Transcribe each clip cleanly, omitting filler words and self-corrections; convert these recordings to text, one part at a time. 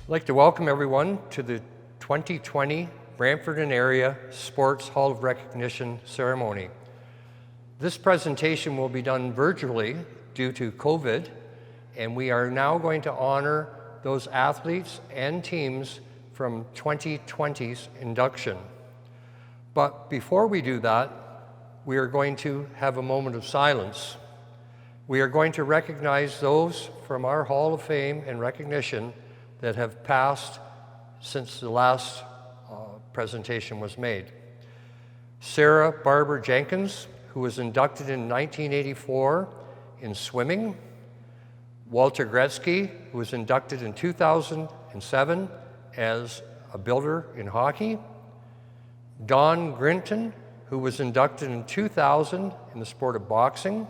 I'd like to welcome everyone to the 2020 Brantford and Area Sports Hall of Recognition ceremony. This presentation will be done virtually due to COVID, and we are now going to honor those athletes and teams from 2020's induction. But before we do that, we are going to have a moment of silence. We are going to recognize those from our Hall of Fame and recognition that have passed since the last presentation was made. Sarah Barber Jenkins, who was inducted in 1984 in swimming. Walter Gretzky, who was inducted in 2007 as a builder in hockey. Don Grinton, who was inducted in 2000 in the sport of boxing.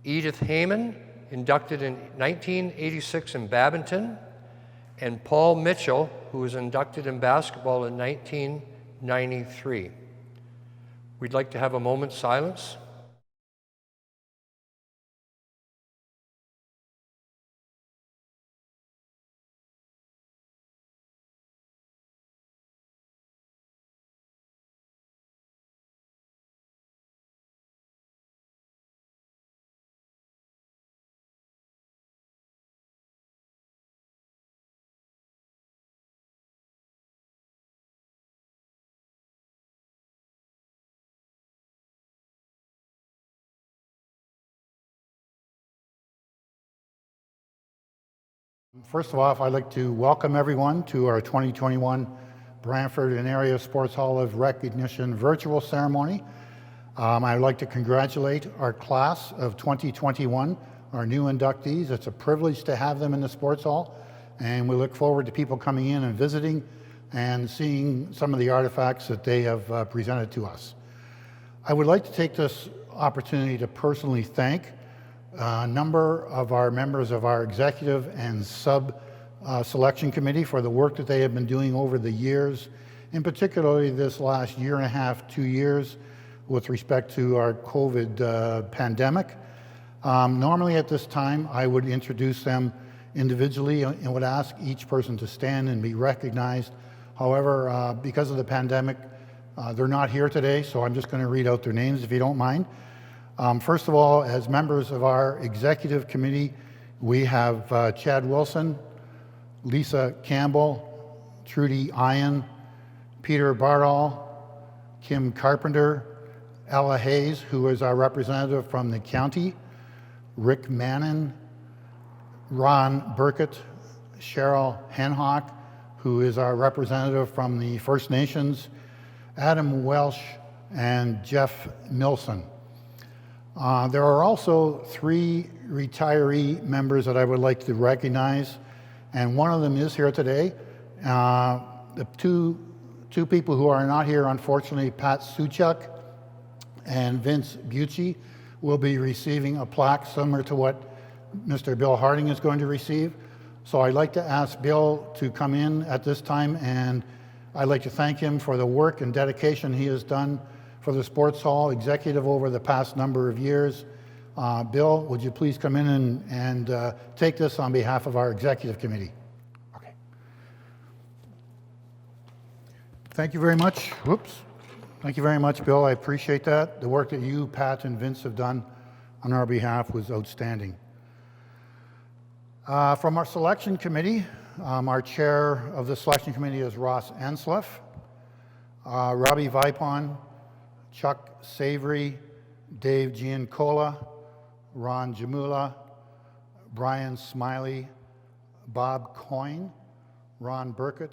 Edith Heyman, inducted in 1986 in badminton. And Paul Mitchell, who was inducted in basketball in 1993. We'd like to have a moment's silence. First of all, I'd like to welcome everyone to our 2021 Brantford and Area Sports Hall of Recognition virtual ceremony. I'd like to congratulate our class of 2021, our new inductees. It's a privilege to have them in the sports hall, and we look forward to people coming in and visiting and seeing some of the artifacts that they have presented to us. I would like to take this opportunity to personally thank a number of our members of our executive and selection committee for the work that they have been doing over the years, in particularly this last year and a half, 2 years, with respect to our COVID pandemic. Normally at this time, I would introduce them individually and would ask each person to stand and be recognized. However, because of the pandemic, they're not here today, so I'm just going to read out their names if you don't mind. First of all, as members of our executive committee, we have Chad Wilson, Lisa Campbell, Trudy Ian, Peter Bardall, Kim Carpenter, Ella Hayes, who is our representative from the county, Rick Mannon, Ron Burkett, Cheryl Henhock, who is our representative from the First Nations, Adam Welsh, and Jeff Milson. There are also 3 retiree members that I would like to recognize, and one of them is here today. The two people who are not here, unfortunately, Pat Suchuk and Vince Bucci, will be receiving a plaque similar to what Mr. Bill Harding is going to receive. So I'd like to ask Bill to come in at this time, and I'd like to thank him for the work and dedication he has done for the Sports Hall executive over the past number of years. Bill, would you please come in and take this on behalf of our executive committee? Okay. Thank you very much. Whoops. Thank you very much, Bill. I appreciate that. The work that you, Pat, and Vince have done on our behalf was outstanding. From our selection committee, our chair of the selection committee is Ross Ensleff, Robbie Vipon, Chuck Savory, Dave Giancola, Ron Jamula, Brian Smiley, Bob Coyne, Ron Burkett,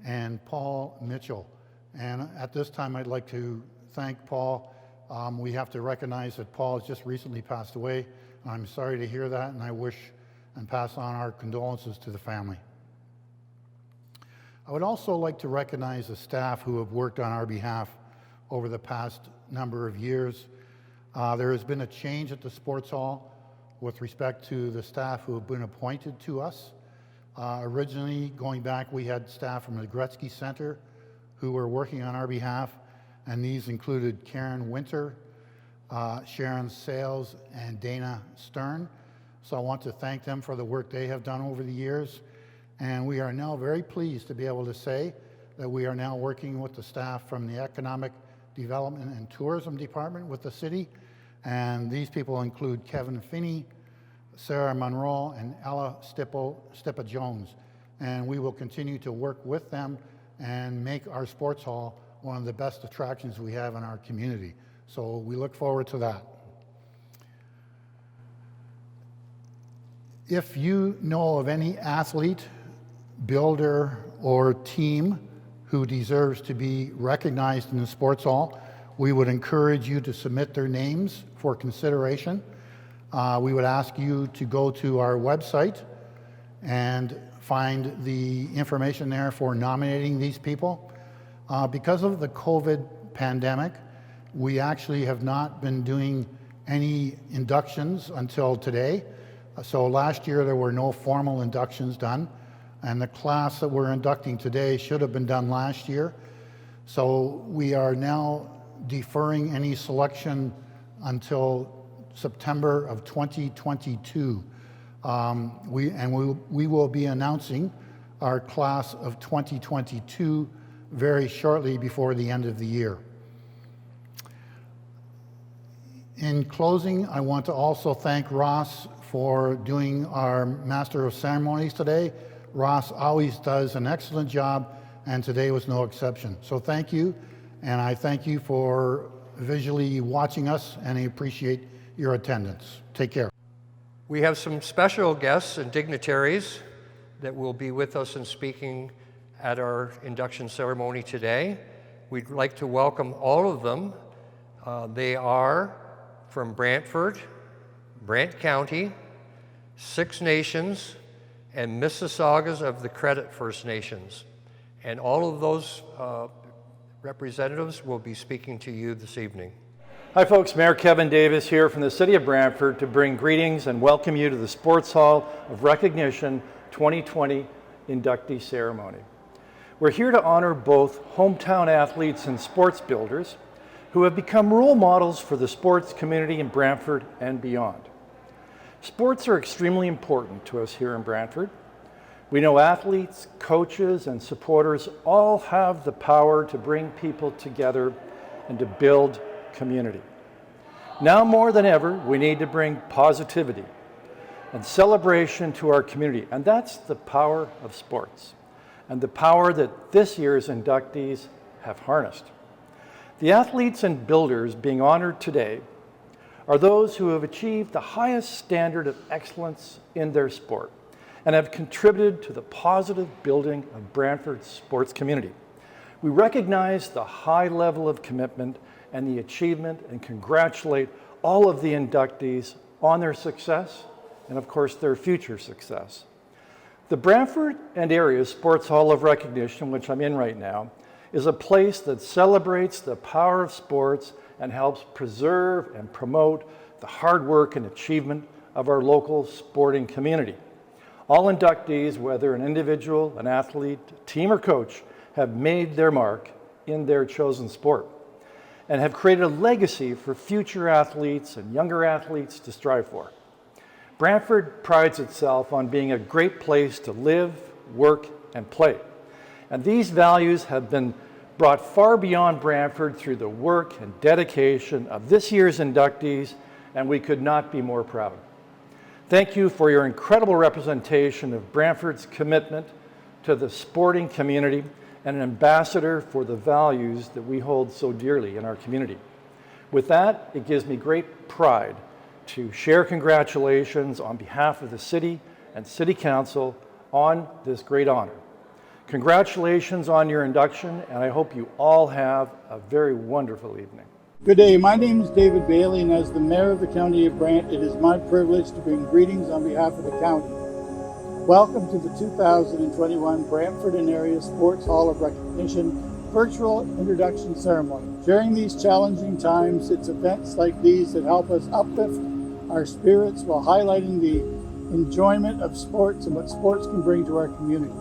and Paul Mitchell. And at this time, I'd like to thank Paul. We have to recognize that Paul has just recently passed away. I'm sorry to hear that, and I wish and pass on our condolences to the family. I would also like to recognize the staff who have worked on our behalf over the past number of years. There has been a change at the Sports Hall with respect to the staff who have been appointed to us. Originally, going back, we had staff from the Gretzky Center who were working on our behalf, and these included Karen Winter, Sharon Sales, and Dana Stern. So I want to thank them for the work they have done over the years. And we are now very pleased to be able to say that we are now working with the staff from the Economic Development and Tourism Department with the city. And these people include Kevin Finney, Sarah Monroe, and Ella Stippa-Jones. And we will continue to work with them and make our sports hall one of the best attractions we have in our community. So we look forward to that. If you know of any athlete, builder, or team who deserves to be recognized in the sports hall, we would encourage you to submit their names for consideration. We would ask you to go to our website and find the information there for nominating these people. Because of the COVID pandemic, we actually have not been doing any inductions until today. So last year there were no formal inductions done, and the class that we're inducting today should have been done last year. So we are now deferring any selection until September of 2022. We will be announcing our class of 2022 very shortly before the end of the year. In closing, I want to also thank Ross for doing our Master of Ceremonies today. Ross always does an excellent job, and today was no exception. So thank you, and I thank you for visually watching us, and I appreciate your attendance. Take care. We have some special guests and dignitaries that will be with us and speaking at our induction ceremony today. We'd like to welcome all of them. They are from Brantford, Brant County, Six Nations, and Mississaugas of the Credit First Nations. And all of those representatives will be speaking to you this evening. Hi folks, Mayor Kevin Davis here from the City of Brantford to bring greetings and welcome you to the Sports Hall of Recognition 2020 Inductee Ceremony. We're here to honor both hometown athletes and sports builders who have become role models for the sports community in Brantford and beyond. Sports are extremely important to us here in Brantford. We know athletes, coaches, and supporters all have the power to bring people together and to build community. Now more than ever, we need to bring positivity and celebration to our community, and that's the power of sports and the power that this year's inductees have harnessed. The athletes and builders being honored today are those who have achieved the highest standard of excellence in their sport and have contributed to the positive building of Brantford's sports community. We recognize the high level of commitment and the achievement and congratulate all of the inductees on their success and of course their future success. The Brantford and Area Sports Hall of Recognition, which I'm in right now, is a place that celebrates the power of sports and helps preserve and promote the hard work and achievement of our local sporting community. All inductees, whether an individual, an athlete, team, or coach, have made their mark in their chosen sport and have created a legacy for future athletes and younger athletes to strive for. Brantford prides itself on being a great place to live, work, and play. And these values have been brought far beyond Brantford through the work and dedication of this year's inductees, and we could not be more proud. Thank you for your incredible representation of Brantford's commitment to the sporting community and an ambassador for the values that we hold so dearly in our community. With that, it gives me great pride to share congratulations on behalf of the City and City Council on this great honor. Congratulations on your induction, and I hope you all have a very wonderful evening. Good day, my name is David Bailey, and as the Mayor of the County of Brant, it is my privilege to bring greetings on behalf of the county. Welcome to the 2021 Brantford and Area Sports Hall of Recognition virtual introduction ceremony. During these challenging times, it's events like these that help us uplift our spirits while highlighting the enjoyment of sports and what sports can bring to our community.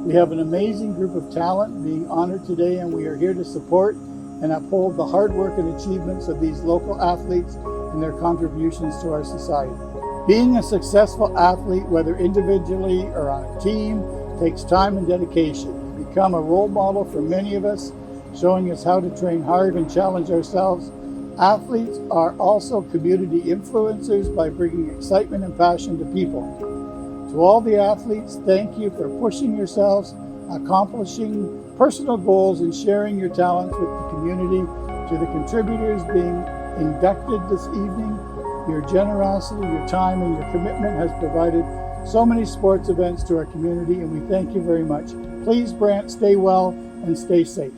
We have an amazing group of talent being honored today, and we are here to support and uphold the hard work and achievements of these local athletes and their contributions to our society. Being a successful athlete, whether individually or on a team, takes time and dedication. You become a role model for many of us, showing us how to train hard and challenge ourselves. Athletes are also community influencers by bringing excitement and passion to people. To all the athletes, thank you for pushing yourselves, accomplishing personal goals, and sharing your talents with the community. To the contributors being inducted this evening, your generosity, your time, and your commitment has provided so many sports events to our community, and we thank you very much. Please, Brant, stay well and stay safe.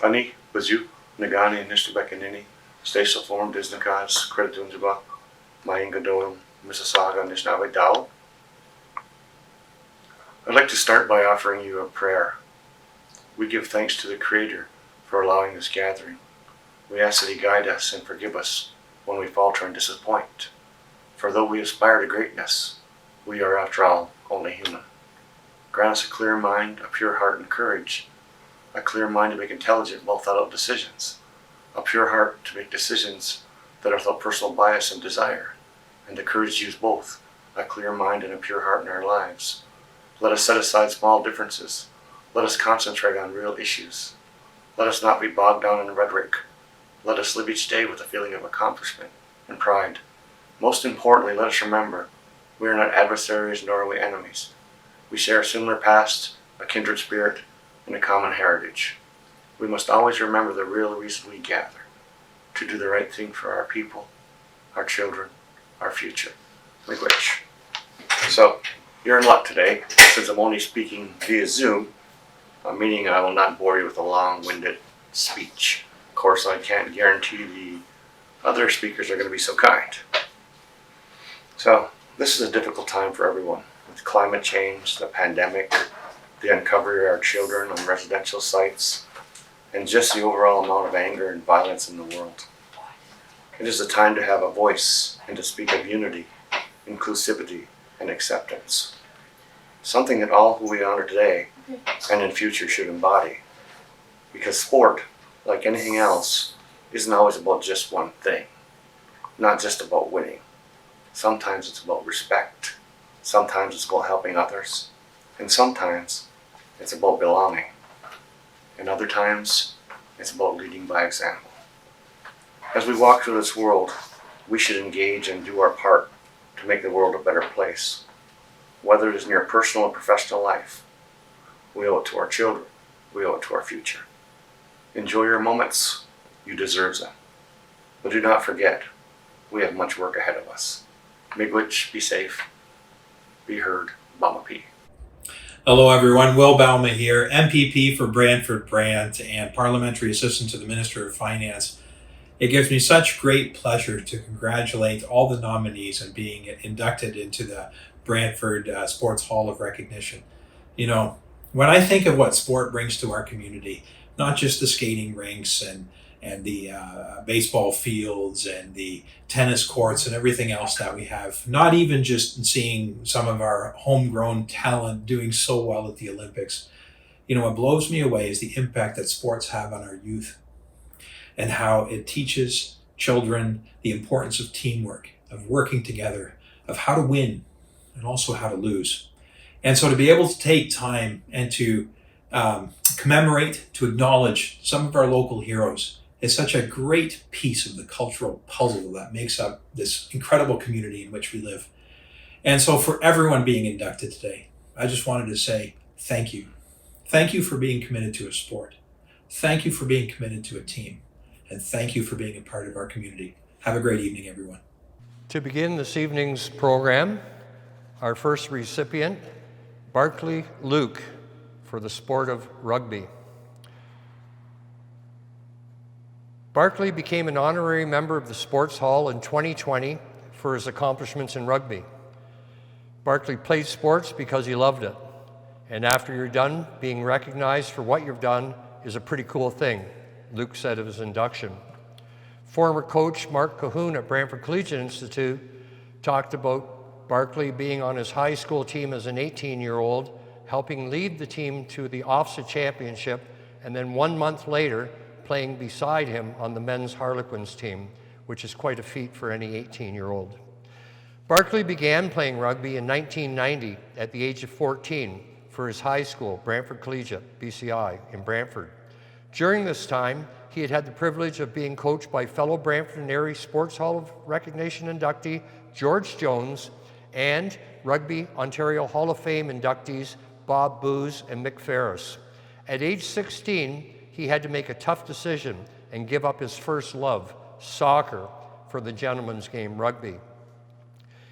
Ani, Bazu, Nagani, Nishtabekanini, Station Form, Disnakas, Credit Unjaba, Mayangadom, Mississauga, Nishnaway Dao. I'd like to start by offering you a prayer. We give thanks to the Creator for allowing this gathering. We ask that He guide us and forgive us when we falter and disappoint. For though we aspire to greatness, we are, after all, only human. Grant us a clear mind, a pure heart and courage, a clear mind to make intelligent, well-thought-out decisions, a pure heart to make decisions that are without personal bias and desire, and the courage to use both, a clear mind and a pure heart in our lives. Let us set aside small differences. Let us concentrate on real issues. Let us not be bogged down in rhetoric. Let us live each day with a feeling of accomplishment and pride. Most importantly, let us remember, we are not adversaries nor are we enemies. We share a similar past, a kindred spirit, and a common heritage. We must always remember the real reason we gather, to do the right thing for our people, our children, our future. Make wish. So, you're in luck today, since I'm only speaking via Zoom, meaning I will not bore you with a long-winded speech. Of course, I can't guarantee the other speakers are going to be so kind. So, this is a difficult time for everyone, with climate change, the pandemic, the uncovering of our children on residential sites, and just the overall amount of anger and violence in the world. It is a time to have a voice and to speak of unity, inclusivity, and acceptance. Something that all who we honor today and in future should embody. Because sport, like anything else, isn't always about just one thing. Not just about winning. Sometimes it's about respect. Sometimes it's about helping others. And sometimes it's about belonging. And other times it's about leading by example. As we walk through this world, we should engage and do our part to make the world a better place. Whether it is in your personal or professional life, we owe it to our children. We owe it to our future. Enjoy your moments. You deserve them. But do not forget, we have much work ahead of us. Miigwech, be safe, be heard, Bama P. Hello everyone, Will Bauma here, MPP for Brantford Brant and Parliamentary Assistant to the Minister of Finance. It gives me such great pleasure to congratulate all the nominees on being inducted into the Brantford Sports Hall of Recognition. You know, when I think of what sport brings to our community, not just the skating rinks and the baseball fields and the tennis courts and everything else that we have, not even just seeing some of our homegrown talent doing so well at the Olympics. You know, what blows me away is the impact that sports have on our youth and how it teaches children the importance of teamwork, of working together, of how to win and also how to lose. And so to be able to take time and to commemorate, to acknowledge some of our local heroes is such a great piece of the cultural puzzle that makes up this incredible community in which we live. And so for everyone being inducted today, I just wanted to say thank you. Thank you for being committed to a sport. Thank you for being committed to a team. And thank you for being a part of our community. Have a great evening, everyone. To begin this evening's program, our first recipient, Barkley Luke, for the sport of rugby. Barkley became an honorary member of the Sports Hall in 2020 for his accomplishments in rugby. Barkley played sports because he loved it. And after you're done, being recognized for what you've done is a pretty cool thing, Luke said of his induction. Former coach Mark Cahoon at Brantford Collegiate Institute talked about Barkley being on his high school team as an 18-year-old, helping lead the team to the OFSA championship, and then 1 month later, playing beside him on the men's Harlequins team, which is quite a feat for any 18-year-old. Barkley began playing rugby in 1990 at the age of 14 for his high school, Brantford Collegiate, BCI, in Brantford. During this time, he had had the privilege of being coached by fellow Brantford and Area Sports Hall of Recognition inductee George Jones and Rugby Ontario Hall of Fame inductees Bob Booz and Mick Ferris. At age 16, he had to make a tough decision and give up his first love, soccer, for the gentleman's game, rugby.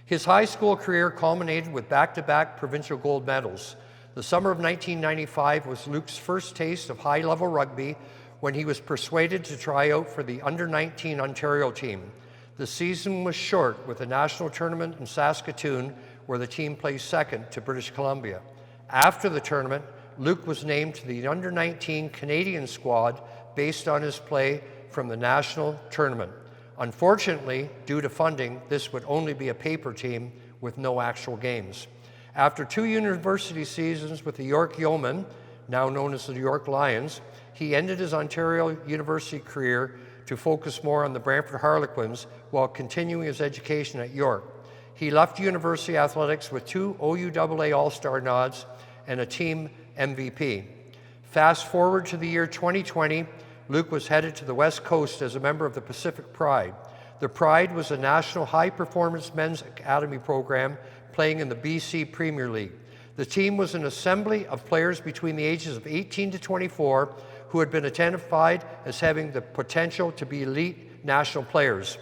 His high school career culminated with back-to-back provincial gold medals. The summer of 1995 was Luke's first taste of high-level rugby when he was persuaded to try out for the under-19 Ontario team. The season was short with a national tournament in Saskatoon where the team placed second to British Columbia. After the tournament, Luke was named to the under-19 Canadian squad based on his play from the national tournament. Unfortunately, due to funding, this would only be a paper team with no actual games. After 2 university seasons with the York Yeomen, now known as the York Lions, he ended his Ontario University career to focus more on the Brantford Harlequins while continuing his education at York. He left university athletics with 2 OUAA All-Star nods and a team MVP. Fast forward to the year 2020, Luke was headed to the West Coast as a member of the Pacific Pride. The Pride was a national high-performance men's academy program playing in the BC Premier League. The team was an assembly of players between the ages of 18 to 24 who had been identified as having the potential to be elite national players.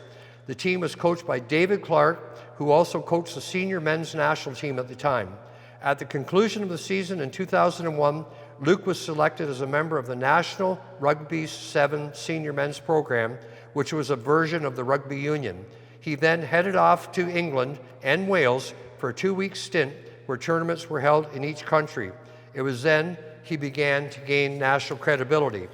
The team was coached by David Clark, who also coached the senior men's national team at the time. At the conclusion of the season in 2001, Luke was selected as a member of the National Rugby 7 Senior Men's Program, which was a version of the Rugby Union. He then headed off to England and Wales for a 2-week stint where tournaments were held in each country. It was then he began to gain national credibility.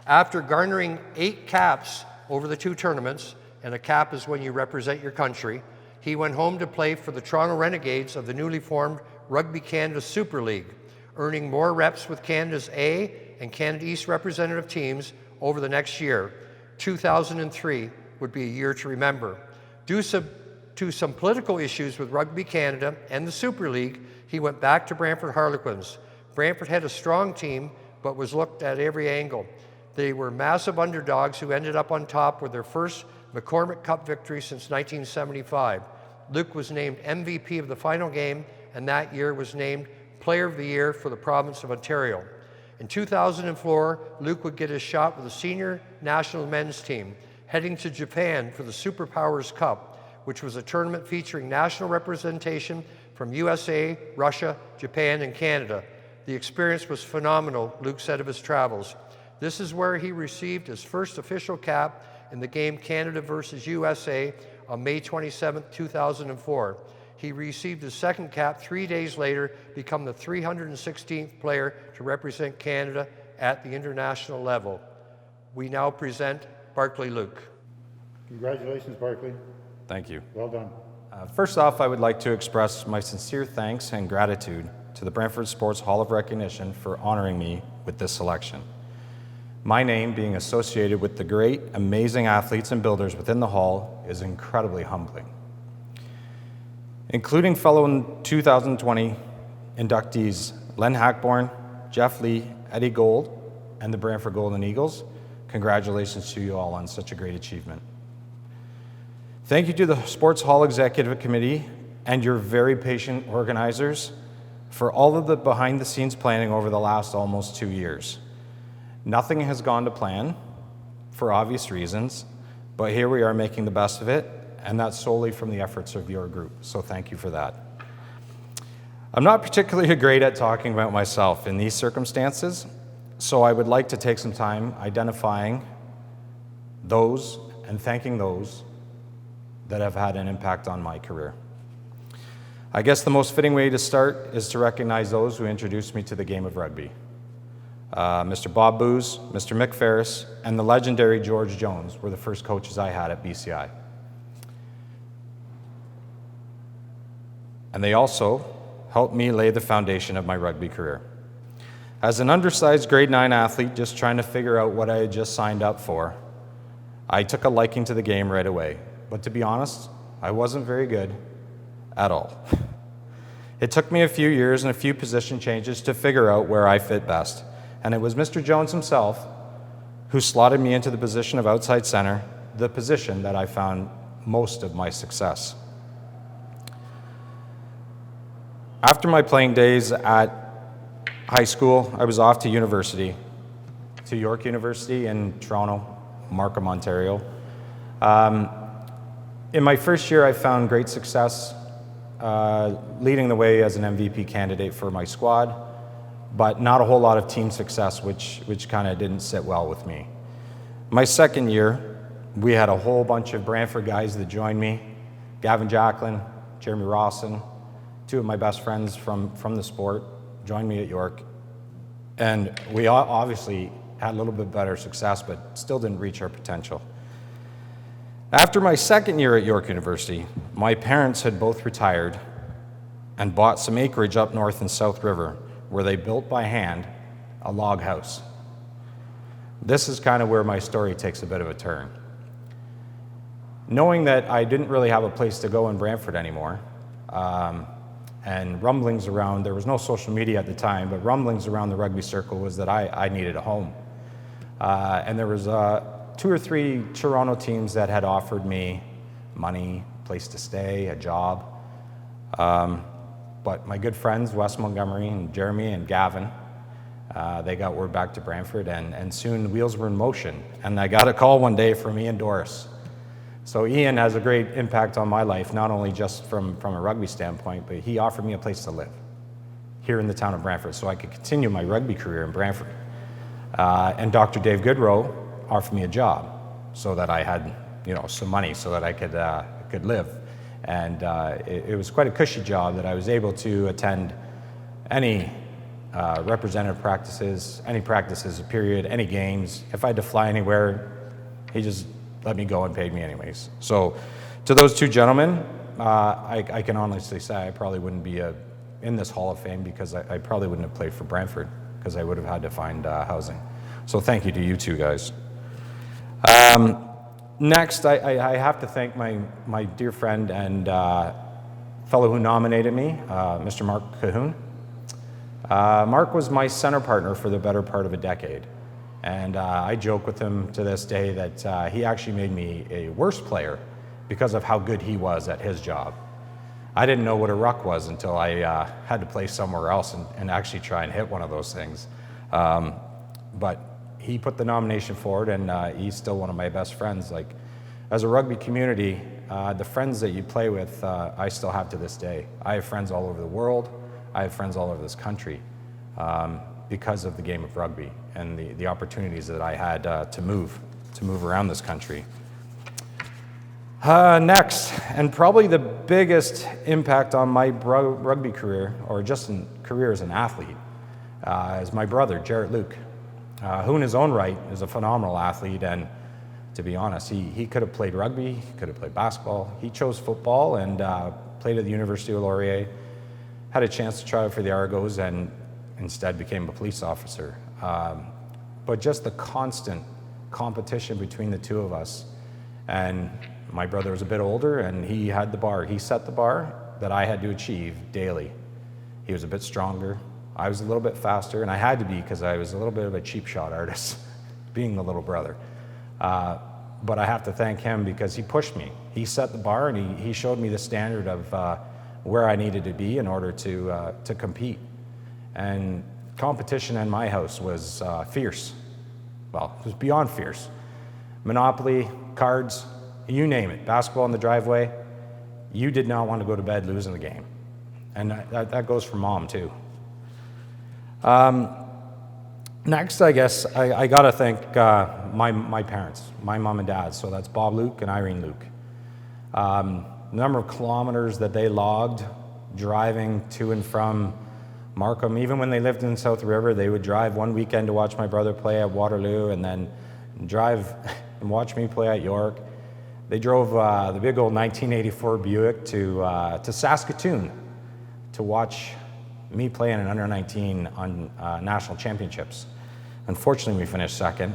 After garnering 8 caps over the 2 tournaments, and a cap is when you represent your country, he went home to play for the Toronto Renegades of the newly formed Rugby Canada Super League, earning more reps with Canada's A and Canada East representative teams over the next year. 2003 would be a year to remember. Due to some political issues with Rugby Canada and the Super League, he went back to Brantford Harlequins. Brantford had a strong team, but was looked at every angle. They were massive underdogs who ended up on top with their first McCormick Cup victory since 1975. Luke was named MVP of the final game, and that year was named Player of the Year for the province of Ontario. In 2004, Luke would get his shot with the senior national men's team, heading to Japan for the Superpowers Cup, which was a tournament featuring national representation from USA, Russia, Japan, and Canada. The experience was phenomenal, Luke said of his travels. This is where he received his first official cap in the game Canada versus USA on May 27, 2004. He received his second cap 3 days later, become the 316th player to represent Canada at the international level. We now present Barkley Luke. Congratulations, Barkley. Thank you. Well done. First off, I would like to express my sincere thanks and gratitude to the Brantford Sports Hall of Recognition for honoring me with this selection. My name being associated with the great, amazing athletes and builders within the Hall is incredibly humbling. Including fellow 2020 inductees Len Hackbourne, Jeff Lee, Eddie Gould, and the Brantford Golden Eagles, congratulations to you all on such a great achievement. Thank you to the Sports Hall Executive Committee and your very patient organizers for all of the behind-the-scenes planning over the last almost 2 years. Nothing has gone to plan, for obvious reasons, but here we are making the best of it, and that's solely from the efforts of your group, so thank you for that. I'm not particularly great at talking about myself in these circumstances, so I would like to take some time identifying those and thanking those that have had an impact on my career. I guess the most fitting way to start is to recognize those who introduced me to the game of rugby. Mr. Bob Booz, Mr. Mick Ferris, and the legendary George Jones were the first coaches I had at BCI. And they also helped me lay the foundation of my rugby career. As an undersized grade 9 athlete just trying to figure out what I had just signed up for, I took a liking to the game right away. But to be honest, I wasn't very good at all. It took me a few years and a few position changes to figure out where I fit best. And it was Mr. Jones himself who slotted me into the position of outside center, the position that I found most of my success. After my playing days at high school, I was off to university, to York University in Toronto, Markham, Ontario. In my first year, I found great success leading the way as an MVP candidate for my squad, but not a whole lot of team success, which kind of didn't sit well with me. My second year, we had a whole bunch of Brantford guys that joined me, Gavin Jacklin, Jeremy Rawson, two of my best friends from the sport, joined me at York, and we obviously had a little bit better success, but still didn't reach our potential. After my second year at York University, my parents had both retired and bought some acreage up north in South River, where they built by hand a log house. This is kind of where my story takes a bit of a turn. Knowing that I didn't really have a place to go in Brantford anymore, and rumblings around, there was no social media at the time, but rumblings around the rugby circle was that I needed a home. And there was 2 or 3 Toronto teams that had offered me money, place to stay, a job. But my good friends, Wes Montgomery and Jeremy and Gavin, they got word back to Brantford, and soon wheels were in motion. And I got a call one day from Ian Doris. So Ian has a great impact on my life, not only just from a rugby standpoint, but he offered me a place to live here in the town of Brantford so I could continue my rugby career in Brantford. And Dr. Dave Goodrow offered me a job so that I had, some money so that I could live. And it was quite a cushy job that I was able to attend any representative practices, any practices, period, any games. If I had to fly anywhere, he just let me go and paid me anyways. So to those 2 gentlemen, I can honestly say I probably wouldn't be in this Hall of Fame because I probably wouldn't have played for Brantford because I would have had to find housing. So thank you to you 2 guys. Next, I have to thank my dear friend and fellow who nominated me, Mr. Mark Cahoon. Mark was my center partner for the better part of a decade. And I joke with him to this day that he actually made me a worse player because of how good he was at his job. I didn't know what a ruck was until I had to play somewhere else and actually try and hit one of those things. But he put the nomination forward, and he's still one of my best friends. Like, as a rugby community, the friends that you play with, I still have to this day. I have friends all over the world. I have friends all over this country. Because of the game of rugby and the opportunities that I had to move around this country. Next, and probably the biggest impact on my rugby career, or just in career as an athlete, is my brother, Jarrett Luke, who in his own right is a phenomenal athlete, and to be honest, he could have played rugby, he could have played basketball. He chose football and played at the University of Laurier, had a chance to try out for the Argos, and instead became a police officer. But just the constant competition between the 2 of us, and my brother was a bit older and he had the bar. He set the bar that I had to achieve daily. He was a bit stronger. I was a little bit faster, and I had to be because I was a little bit of a cheap shot artist, being the little brother. But I have to thank him because he pushed me. He set the bar, and he showed me the standard of where I needed to be in order to compete. And competition in my house was fierce. Well, it was beyond fierce. Monopoly, cards, you name it, basketball in the driveway. You did not want to go to bed losing the game. And that goes for Mom too. Next, I guess, I got to thank my parents, my mom and dad. So that's Bob Luke and Irene Luke. The number of kilometers that they logged driving to and from Markham. Even when they lived in South River, they would drive one weekend to watch my brother play at Waterloo and then drive and watch me play at York. They drove the big old 1984 Buick to Saskatoon to watch me play in an under-19 on national championships. Unfortunately, we finished second.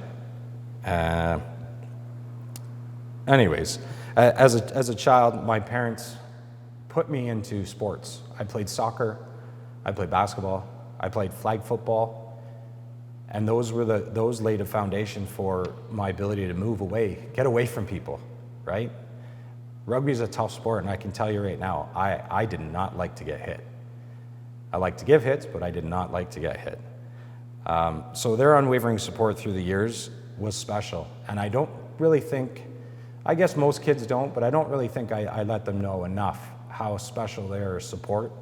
Anyways, as a child, my parents put me into sports. I played soccer, I played basketball, I played flag football, and those laid a foundation for my ability to move away, get away from people, right? Rugby is a tough sport, and I can tell you right now, I did not like to get hit. I like to give hits, but I did not like to get hit. So their unwavering support through the years was special, and I don't really think, I guess most kids don't, but I don't really think I let them know enough how special their support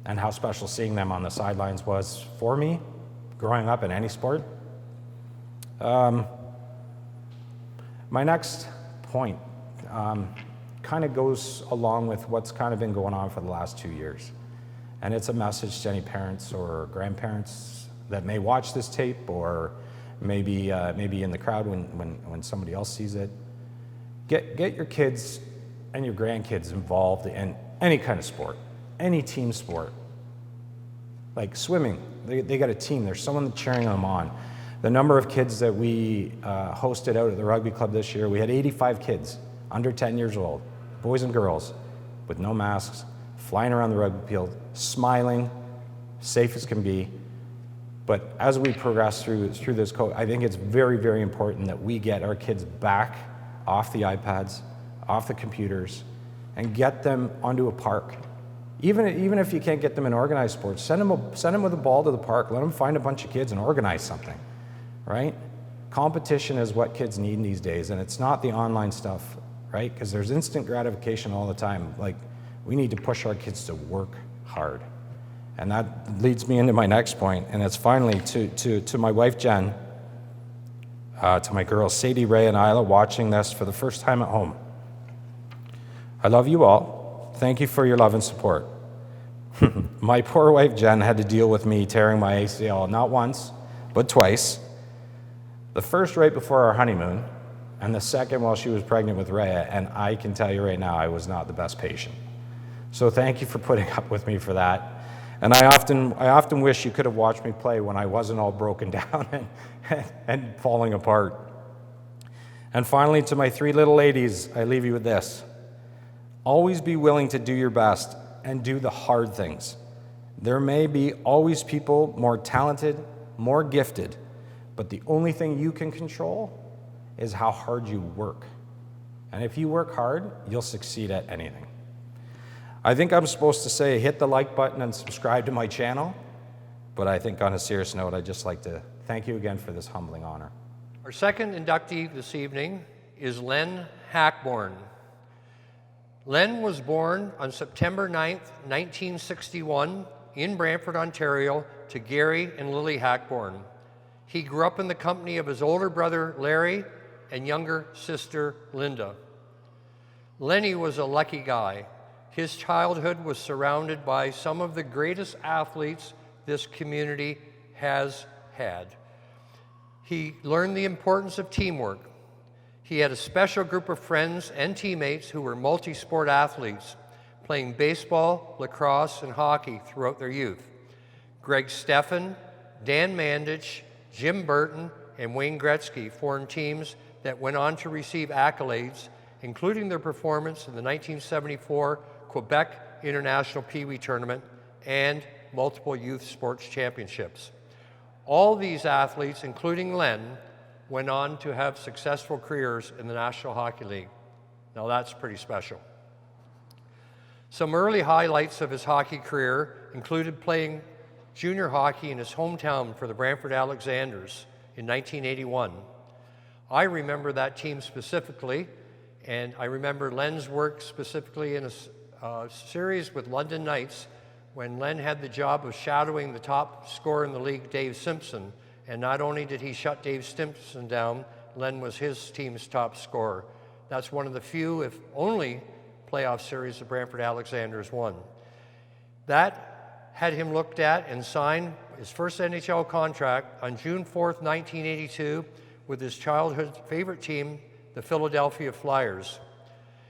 and how special seeing them on the sidelines was for me growing up in any sport. My next point kind of goes along with what's kind of been going on for the last 2 years. And it's a message to any parents or grandparents that may watch this tape, or maybe in the crowd when somebody else sees it. Get your kids and your grandkids involved in any kind of sport, any team sport. Like swimming, they got a team, there's someone cheering them on. The number of kids that we hosted out at the rugby club this year, we had 85 kids under 10 years old, boys and girls, with no masks, flying around the rugby field, smiling, safe as can be. But as we progress through this I think it's very, very important that we get our kids back off the iPads, off the computers, and get them onto a park. Even if you can't get them in organized sports, send them with a ball to the park, let them find a bunch of kids and organize something, right? Competition is what kids need these days, and it's not the online stuff, right? Because there's instant gratification all the time. Like, we need to push our kids to work hard. And that leads me into my next point, and it's finally to my wife, Jen, to my girls, Sadie, Ray, and Isla, watching this for the first time at home. I love you all. Thank you for your love and support. My poor wife, Jen, had to deal with me tearing my ACL not once, but twice. The first right before our honeymoon, and the second while she was pregnant with Rhea, and I can tell you right now, I was not the best patient. So thank you for putting up with me for that. And I often wish you could have watched me play when I wasn't all broken down and falling apart. And finally, to my three little ladies, I leave you with this. Always be willing to do your best and do the hard things. There may be always people more talented, more gifted, but the only thing you can control is how hard you work. And if you work hard, you'll succeed at anything. I think I'm supposed to say hit the like button and subscribe to my channel, but I think on a serious note, I'd just like to thank you again for this humbling honor. Our second inductee this evening is Len Hackbourne. Len was born on September 9th, 1961 in Brantford, Ontario, to Gary and Lily Hachborn. He grew up in the company of his older brother, Larry, and younger sister, Linda. Lenny was a lucky guy. His childhood was surrounded by some of the greatest athletes this community has had. He learned the importance of teamwork. He had a special group of friends and teammates who were multi-sport athletes, playing baseball, lacrosse, and hockey throughout their youth. Greg Steffen, Dan Mandich, Jim Burton, and Wayne Gretzky formed teams that went on to receive accolades, including their performance in the 1974 Quebec International Pee Wee Tournament and multiple youth sports championships. All these athletes, including Len, went on to have successful careers in the National Hockey League. Now that's pretty special. Some early highlights of his hockey career included playing junior hockey in his hometown for the Brantford Alexanders in 1981. I remember that team specifically, and I remember Len's work specifically in a series with London Knights when Len had the job of shadowing the top scorer in the league, Dave Simpson. And not only did he shut Dave Simpson down, Len was his team's top scorer. That's one of the few, if only, playoff series the Brantford Alexanders won. That had him looked at and signed his first NHL contract on June 4th, 1982, with his childhood favorite team, the Philadelphia Flyers.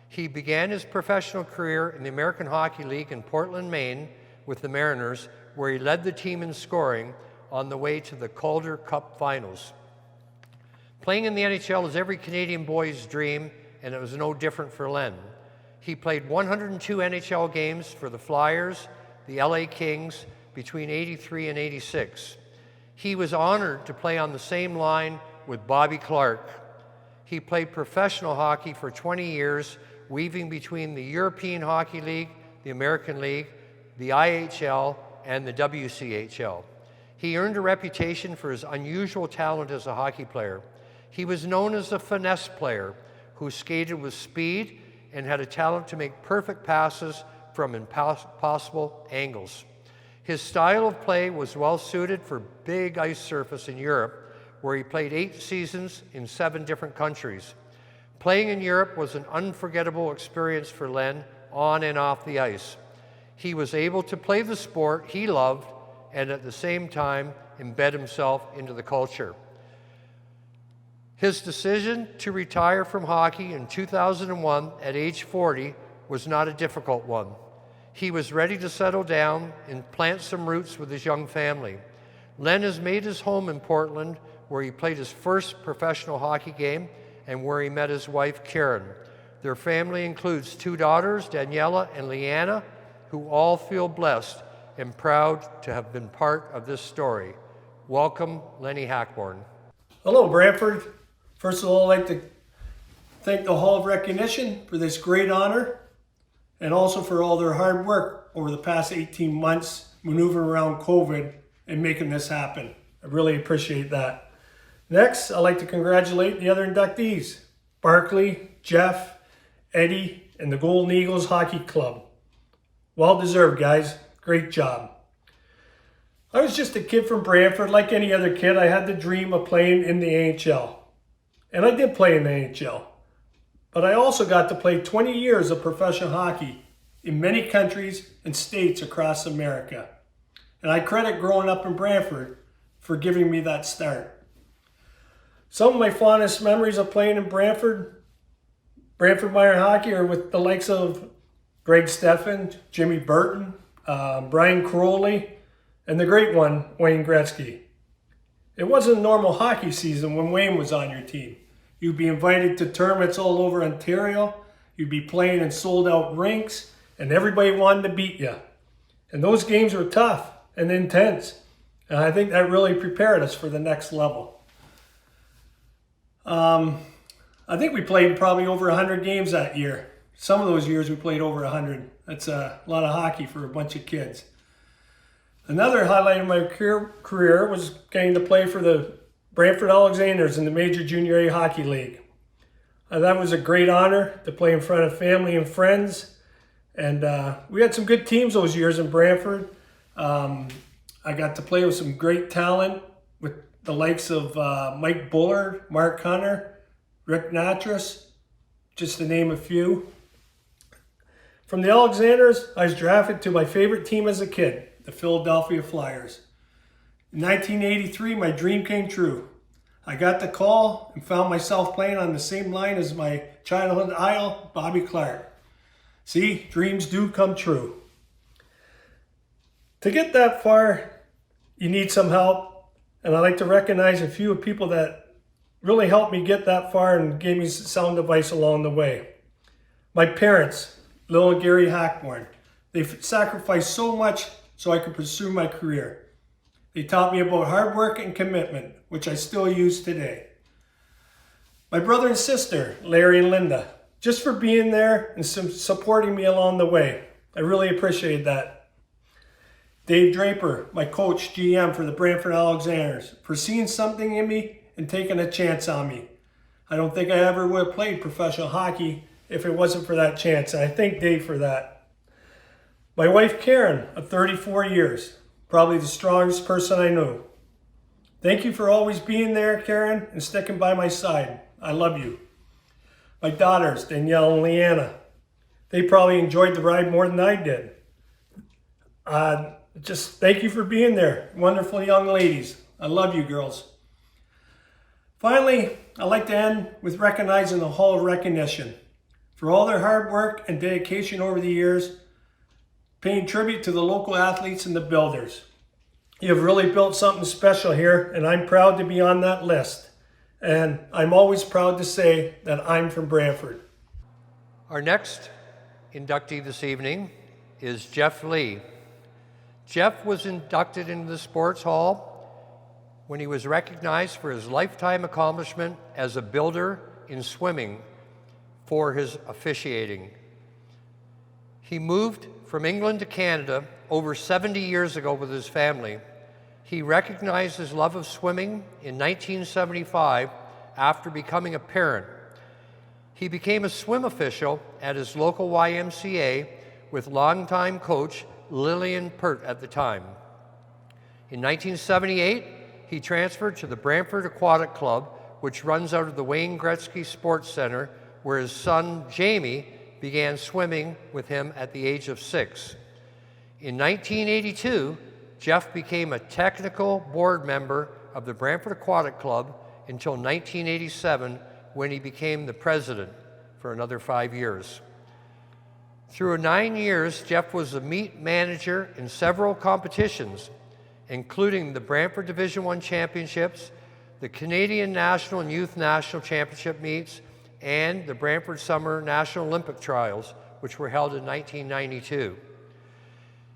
He began his professional career in the American Hockey League in Portland, Maine, with the Mariners, where he led the team in scoring on the way to the Calder Cup Finals. Playing in the NHL is every Canadian boy's dream, and it was no different for Len. He played 102 NHL games for the Flyers, the LA Kings, between '83 and '86. He was honored to play on the same line with Bobby Clarke. He played professional hockey for 20 years, weaving between the European Hockey League, the American League, the IHL, and the WCHL. He earned a reputation for his unusual talent as a hockey player. He was known as a finesse player who skated with speed and had a talent to make perfect passes from impossible angles. His style of play was well suited for big ice surface in Europe, where he played 8 seasons in 7 different countries. Playing in Europe was an unforgettable experience for Len on and off the ice. He was able to play the sport he loved and at the same time embed himself into the culture. His decision to retire from hockey in 2001 at age 40 was not a difficult one. He was ready to settle down and plant some roots with his young family. Len has made his home in Portland, where he played his first professional hockey game and where he met his wife, Karen. Their family includes 2 daughters, Daniela and Leanna, who all feel blessed and proud to have been part of this story. Welcome, Lenny Hackbourne. Hello, Brantford. First of all, I'd like to thank the Hall of Recognition for this great honor and also for all their hard work over the past 18 months, maneuvering around COVID and making this happen. I really appreciate that. Next, I'd like to congratulate the other inductees, Barkley, Jeff, Eddie, and the Golden Eagles Hockey Club. Well deserved, guys. Great job. I was just a kid from Brantford. Like any other kid, I had the dream of playing in the AHL. And I did play in the AHL. But I also got to play 20 years of professional hockey in many countries and states across America. And I credit growing up in Brantford for giving me that start. Some of my fondest memories of playing in Brantford Minor Hockey are with the likes of Greg Steffen, Jimmy Burton, Brian Crowley, and the great one, Wayne Gretzky. It wasn't a normal hockey season when Wayne was on your team. You'd be invited to tournaments all over Ontario, you'd be playing in sold-out rinks, and everybody wanted to beat you. And those games were tough and intense, and I think that really prepared us for the next level. I think we played probably over 100 games that year. Some of those years we played over 100. That's a lot of hockey for a bunch of kids. Another highlight of my career was getting to play for the Brantford Alexanders in the Major Junior A Hockey League. That was a great honor to play in front of family and friends. And we had some good teams those years in Brantford. I got to play with some great talent with the likes of Mike Bullard, Mark Hunter, Rick Natras, just to name a few. From the Alexanders, I was drafted to my favorite team as a kid, the Philadelphia Flyers. In 1983, my dream came true. I got the call and found myself playing on the same line as my childhood idol, Bobby Clarke. See, dreams do come true. To get that far, you need some help, and I'd like to recognize a few people that really helped me get that far and gave me sound advice along the way. My parents, Lil and Gary Hachborn, they've sacrificed so much so I could pursue my career. They taught me about hard work and commitment, which I still use today. My brother and sister, Larry and Linda, just for being there and supporting me along the way. I really appreciate that. Dave Draper, my coach, GM for the Brantford Alexanders, for seeing something in me and taking a chance on me. I don't think I ever would have played professional hockey if it wasn't for that chance, and I thank Dave for that. My wife, Karen, of 34 years, probably the strongest person I know. Thank you for always being there, Karen, and sticking by my side. I love you. My daughters, Danielle and Leanna, they probably enjoyed the ride more than I did. Just thank you for being there. Wonderful young ladies. I love you, girls. Finally, I'd like to end with recognizing the Hall of Recognition for all their hard work and dedication over the years, paying tribute to the local athletes and the builders. You have really built something special here, and I'm proud to be on that list. And I'm always proud to say that I'm from Brantford. Our next inductee this evening is Jeff Lee. Jeff was inducted into the Sports Hall when he was recognized for his lifetime accomplishment as a builder in swimming for his officiating. He moved from England to Canada over 70 years ago with his family. He recognized his love of swimming in 1975 after becoming a parent. He became a swim official at his local YMCA with longtime coach Lillian Pert at the time. In 1978, he transferred to the Brantford Aquatic Club, which runs out of the Wayne Gretzky Sports Center, where his son Jamie began swimming with him at the age of 6. In 1982, Jeff became a technical board member of the Brantford Aquatic Club until 1987, when he became the president for another 5 years. Through 9 years, Jeff was the meet manager in several competitions, including the Brantford Division I Championships, the Canadian National and Youth National Championship meets, and the Brantford Summer National Olympic Trials, which were held in 1992.